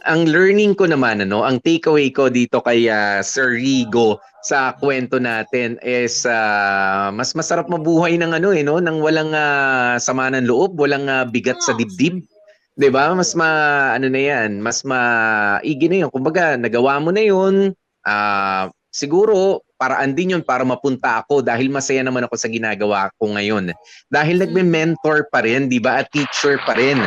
Ang learning ko naman, ang takeaway ko dito kay Sir Rigo sa kwento natin is mas masarap mabuhay ng nang walang sama ng loob, walang bigat sa dibdib. 'Di ba? Mas ano na 'yan, mas maigi na 'yun. Kumbaga, nagawa mo na 'yun. Siguro paraan din 'yun para mapunta ako dahil masaya naman ako sa ginagawa ko ngayon. Dahil nagme-mentor pa rin, 'di ba? At teacher pa rin.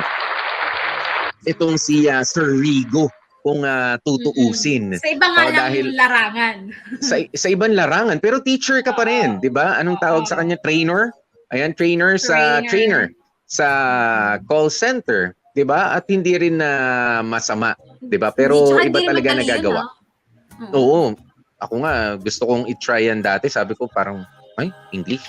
Itong si Sir Rigo kung tutuusin. Sa iba nga Oo, lang dahil- larangan. Sa ibang larangan, pero teacher ka pa rin, 'di ba? Anong tawag sa kanya? Trainer? Ayan, trainer sa call center, 'di ba? At hindi rin na masama, 'di ba? Pero Tsaka iba hindi rin talaga madali yun, nagagawa. Oo. Ako nga gusto kong i-try yan dati. Sabi ko parang English.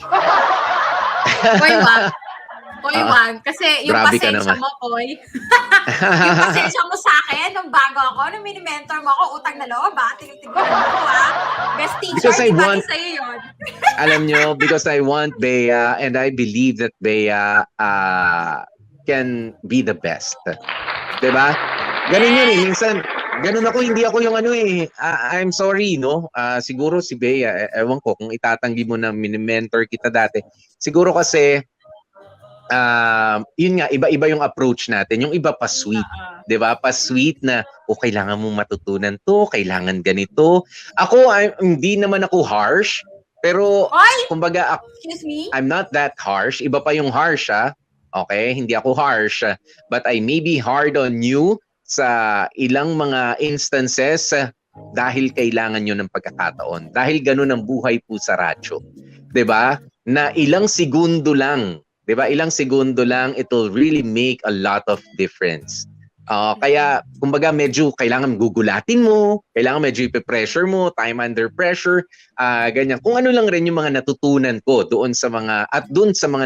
Koy, wag. Kasi yung Grabe ka pasensya naman. mo, Koy. Yung pasensya mo sa akin, nung bago ako, nung mini-mentor mo ako, utang na loob, Tingnan mo ko, Best teacher, Because I di ba? want- Sa'yo yun. Alam nyo, because I want Bea and I believe that Bea can be the best. 'Di ba? Ganun yun eh. Minsan, ganun ako, hindi ako yung I'm sorry, no? Siguro si Bea, ewan ko, kung itatanggi mo na mini-mentor kita dati, siguro kasi, yun nga, iba-iba yung approach natin. Yung iba pa sweet. 'Di ba? Pa sweet na, kailangan mong matutunan to, kailangan ganito. Ako, hindi naman ako harsh, pero, Oy! kumbaga, Excuse me? I'm not that harsh. Iba pa yung harsh, Okay? Hindi ako harsh. But I may be hard on you sa ilang mga instances dahil kailangan nyo ng pagkakataon. Dahil ganun ang buhay po sa radyo. 'Di ba? Na ilang segundo lang, 'di ba? Ilang segundo lang, it will really make a lot of difference. Kaya, kumbaga, medyo kailangan gugulatin mo, kailangan medyo ipe-pressure mo, time under pressure, ganyan. Kung ano lang rin yung mga natutunan ko doon sa mga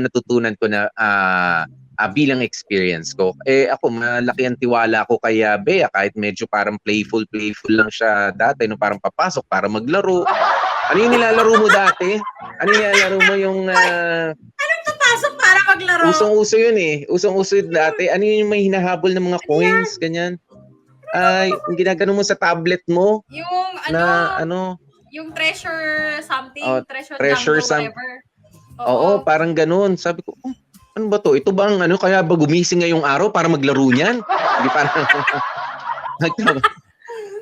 natutunan ko na bilang experience ko. Ako, malaki ang tiwala ko kay Bea, kahit medyo parang playful lang siya dati, no, parang papasok para maglaro. Ano yung nilalaro mo dati? Ano yung nilalaro mo yung... Pasok para maglaro. Usong-uso yun eh. Usong-uso yun dati. Ano yung may hinahabol ng mga coins, ganyan? Yung ginagano mo sa tablet mo Yung na yung treasure something, treasure some- whatever. Oo, parang ganun. Sabi ko, ano ba to? Ito bang kaya ba gumising ngayong araw para maglaro niyan? Hindi parang...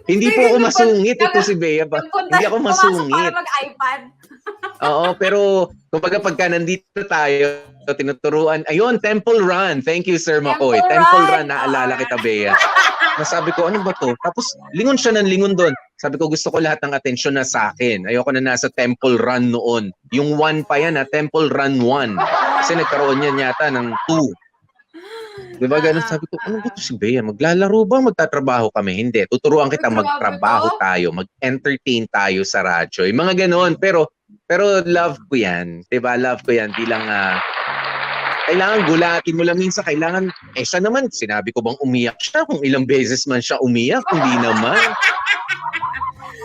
Hindi po ako masungit. Ito si Bea ba? Hindi ako masungit. Para mag-iPad. Oo, pero kumbaga pagka nandito tayo, tinuturuan, ayun, Temple Run. Thank you, Sir Makoy. Temple Run, naalala kita, Bea. Nasabi ko, ano ba to? Tapos, lingon siya ng lingon doon. Sabi ko, gusto ko lahat ng atensyon na sa akin. Ayoko na nasa Temple Run noon. Yung 1 pa yan, Temple Run 1. Kasi nagkaroon yan yata ng 2. Diba ganun? Sabi ko, ano ba to si Bea? Maglalaro ba? Magtatrabaho kami? Hindi. Tuturuan kita, magtrabaho tayo, mag-entertain tayo sa radyo. Yung mga ganun. Pero love ko yan. Diba? Love ko yan. Bilang, kailangan gulatin mo lang minsan. Kailangan, siya naman, sinabi ko bang umiyak siya? Kung ilang beses man siya umiyak, hindi naman.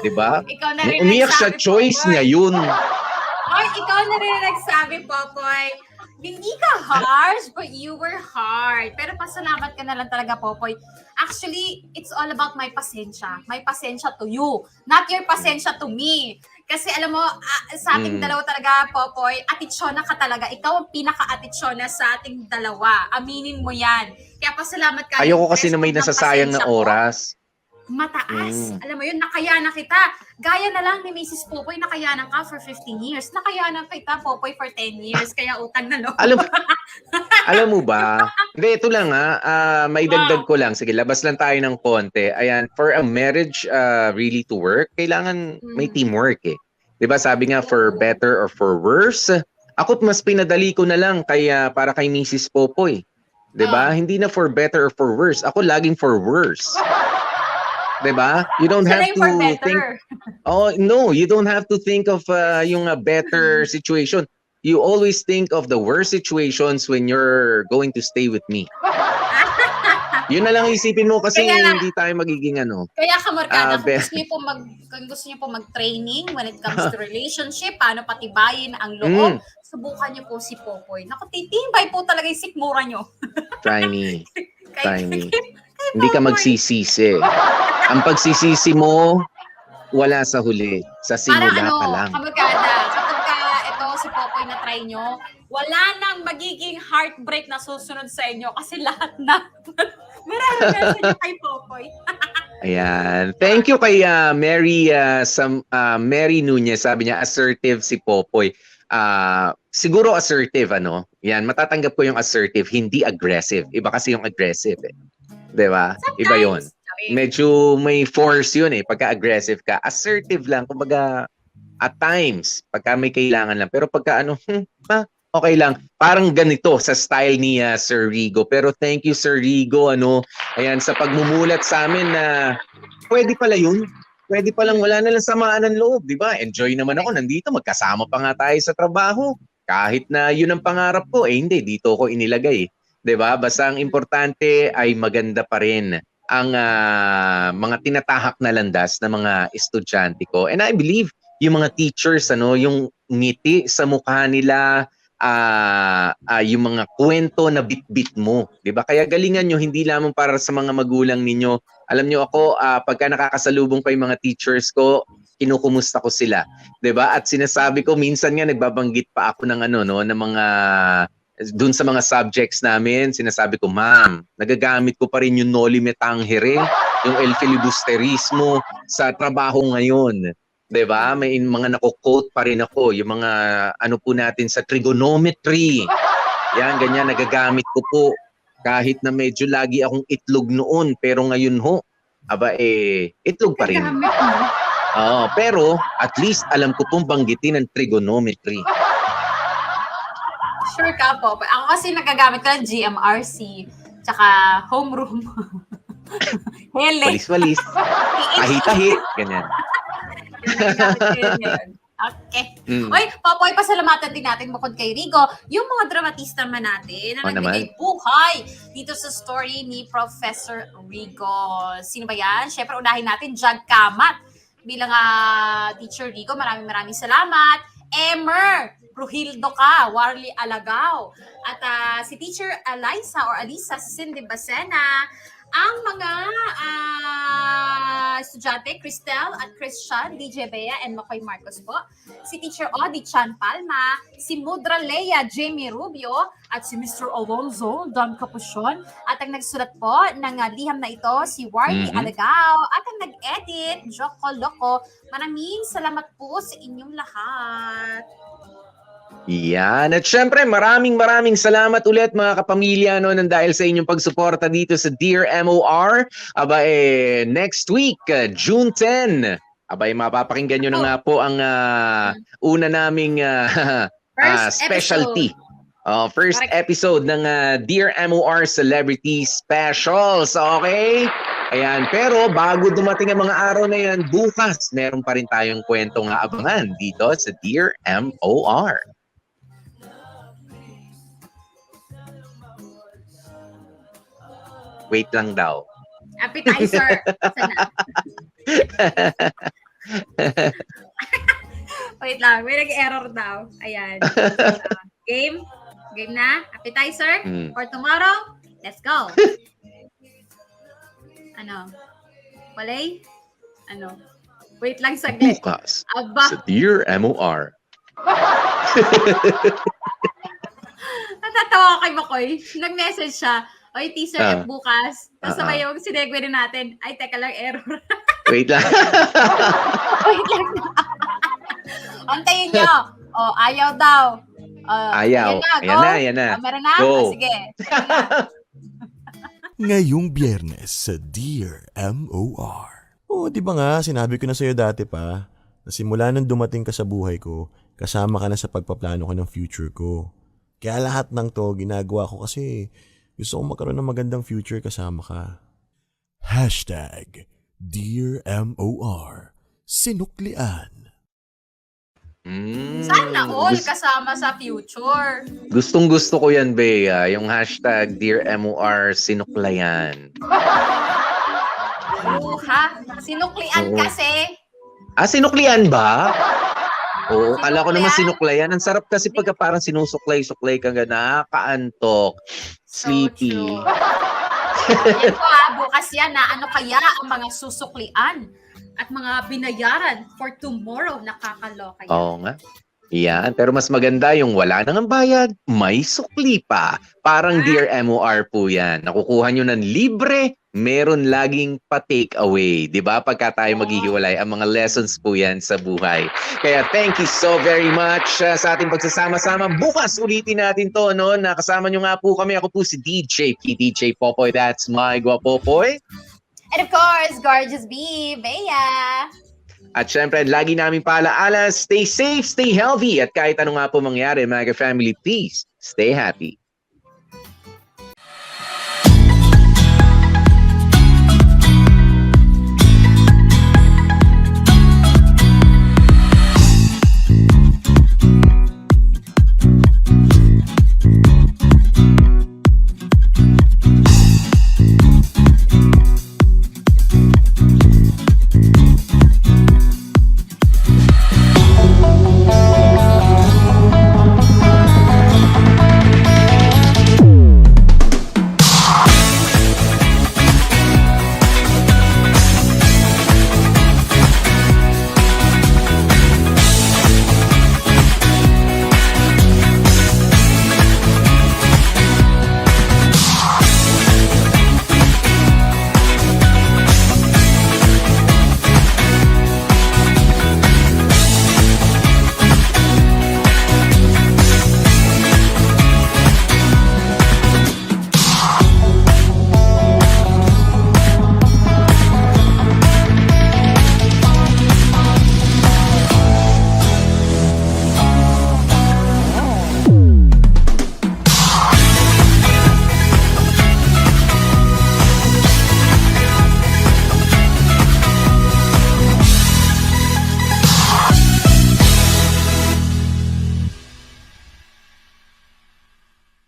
Diba? Ikaw na rin Nung umiyak siya, nagsabi, choice Popoy. niya yun. Ay, ikaw na rin nagsabi, Popoy. Hindi ka harsh, but you were hard. Pero pasalamat ka na lang talaga, Popoy. Actually, it's all about my pasensya. My pasensya to you. Not your pasensya to me. Kasi alam mo, sa ating dalawa talaga, Popoy, atitsona ka talaga. Ikaw ang pinaka-atitsona sa ating dalawa. Aminin mo yan. Kaya pasalamat ka. Ayoko kasi na may Respect ng nasasayang na pasensya ko. oras. Mataas. Alam mo yun, nakayanan kita. Gaya na lang ni Mrs. Popoy, nakayanan ka for 15 years. Nakayanan kita, Popoy, for 10 years. Kaya utang na loob. Alam mo ba? Hindi, ito lang may dagdag ko lang. Sige, labas lang tayo ng konti. Ayan, for a marriage really to work, kailangan may teamwork eh. 'Di ba sabi nga for better or for worse? Ako mas pinadali ko na lang para kay Mrs. Popoy. 'Di ba? Hindi na for better or for worse. Ako laging for worse. 'Di ba? You don't have to think. Oh, no, you don't have to think of yung better situation. You always think of the worst situations when you're going to stay with me. Yun na lang isipin mo kasi hindi tayo magiging Kaya kamorkada, best. kung gusto niyo po mag-training when it comes to relationship, paano patibayin ang loob, subukan niyo po si Popoy. Naku, titimbay po talaga yung sikmura niyo. Try me. Try me. Hindi ka magsisisi. Ang pagsisisi mo, wala sa huli. Sa simula Parang pa lang. kamorkada, kapag ito si Popoy na try buhay nyo, wala nang magiging heartbreak na susunod sa inyo kasi lahat na mararanasan nyo kay Popoy. Ayan. Thank you kay Mary Nunez. Sabi niya, assertive si Popoy. Siguro assertive, ano? Yan, matatanggap ko yung assertive, hindi aggressive. Iba kasi yung aggressive, eh. Diba? Iba yon. Medyo may force yun, eh. Pagka-aggressive ka. Assertive lang. Kumbaga, at times, pagka may kailangan lang. Pero pagka okay lang. Parang ganito sa style ni Sir Rigo. Pero thank you, Sir Rigo, ayan, sa pagmumulat sa amin na pwede pala yun. Pwede palang wala na lang samaan ng loob, di ba? Enjoy naman ako nandito. Magkasama pa nga tayo sa trabaho. Kahit na yun ang pangarap ko, hindi, dito ko inilagay. Di ba? Basta ang importante ay maganda pa rin ang mga tinatahak na landas ng mga estudyante ko. And I believe yung mga teachers, yung ngiti sa mukha nila, yung mga kwento na bit-bit mo, 'di ba? Kaya galingan nyo, hindi lamang para sa mga magulang ninyo. Alam nyo ako, pagka nakakasalubong pa yung mga teachers ko, kinukumusta ko sila, 'di ba? At sinasabi ko minsan nga nagbabanggit pa ako ng ng mga dun sa mga subjects namin, sinasabi ko, ma'am, nagagamit ko pa rin yung noli me tangere, yung el filibusterismo sa trabaho ngayon. 'Di ba? May mga nako-quote pa rin ako, yung mga po natin sa trigonometry. Yan, ganyan nagagamit ko po. Kahit na medyo lagi akong itlog noon, pero ngayon itlog pa rin. Pero at least alam ko pong banggitin ang trigonometry. Sure ka po. Ako kasi nagagamit ko ng GMRC, tsaka homeroom. Hele. Walis-walis. Tahi-tahi. Ganyan. Okay. Oy, Popoy, pasalamatan din natin bukod kay Rigo, yung mga dramatista man natin na nagbigay buhay dito sa story ni Professor Rigo. Sino ba yan? Siyempre, unahin natin, Jag Kamat. Bilang Teacher Rigo, maraming salamat. Emer Ruhildo ka, Warli Alagaw. At si Teacher Alisa Cindy Basena, ang mga estudyante, Cristel at Christian, DJ Bea and Makoy Marcos po. Si Teacher Odi Chan Palma, si Mudra Leia Jamie Rubio, at si Mr. Alonzo Don Capuchon. At ang nagsulat po ng liham na ito, si Warly Alagaw. At ang nag-edit, Joko Loco. Maraming salamat po sa inyong lahat. Yan. At syempre, maraming salamat ulit mga kapamilya nang dahil sa inyong pagsuporta dito sa Dear MOR. Next week, June 10, mapapakinggan nyo na nga po ang una naming specialty. First episode ng Dear MOR Celebrity Specials. Okay? Ayan. Pero bago dumating ang mga araw na yan, bukas, meron pa rin tayong kwentong abangan dito sa Dear MOR. Wait lang daw. Appetizer. Wait lang, may nag-error daw. Ayan. Game? Game na? Appetizer? For tomorrow? Let's go. Walay? Wait lang saglit. Bukas Aba. sa Dear MOR. Natatawa ko kay Makoy. Nag-message siya. Oy, teaser bukas. Tapos sabay yung sinegue rin natin. Ay, teka lang, error. Wait lang. Wait lang. Antayin nyo. Ayaw daw. Ayaw. Ayan na. Meron na? Go. Sige. Ngayong Biyernes sa Dear MOR. Di ba nga, sinabi ko na sa'yo dati pa, na simula nang dumating ka sa buhay ko, kasama ka na sa pagpaplano ko ng future ko. Kaya lahat ng to, ginagawa ko kasi gusto kong magkaroon ng magandang future kasama ka. Hashtag Dear MOR Sinuklian. Sana all kasama sa future. Gustong-gusto ko yan, Bea. Yung hashtag Dear MOR Sinuklayan. Sinuklian kasi. Sinuklian ba? Oo, kala ko naman sinuklayan. Ang sarap kasi pagka parang sinusuklay-suklay ka nakakaantok, sleepy. Yan po bukas yan na ano kaya ang mga susuklian at mga binayaran for tomorrow, nakakaloka yan. Oo nga. Yan, pero mas maganda yung wala nang bayad, may sukli pa. Parang Dear MOR po yan. Nakukuha nyo ng libre, meron laging pa-take away. Di ba? Pagka tayo maghihiwalay, ang mga lessons po yan sa buhay. Kaya thank you so very much sa ating pagsasama-sama. Bukas ulitin natin to, no? Nakasama nyo nga po kami. Ako po si DJ P. DJ Popoy. That's my Guapopoy. And of course, Gorgeous B, Bea. At syempre, lagi namin paalaala, stay safe, stay healthy. At kahit ano nga po mangyari, mga family, please, stay happy.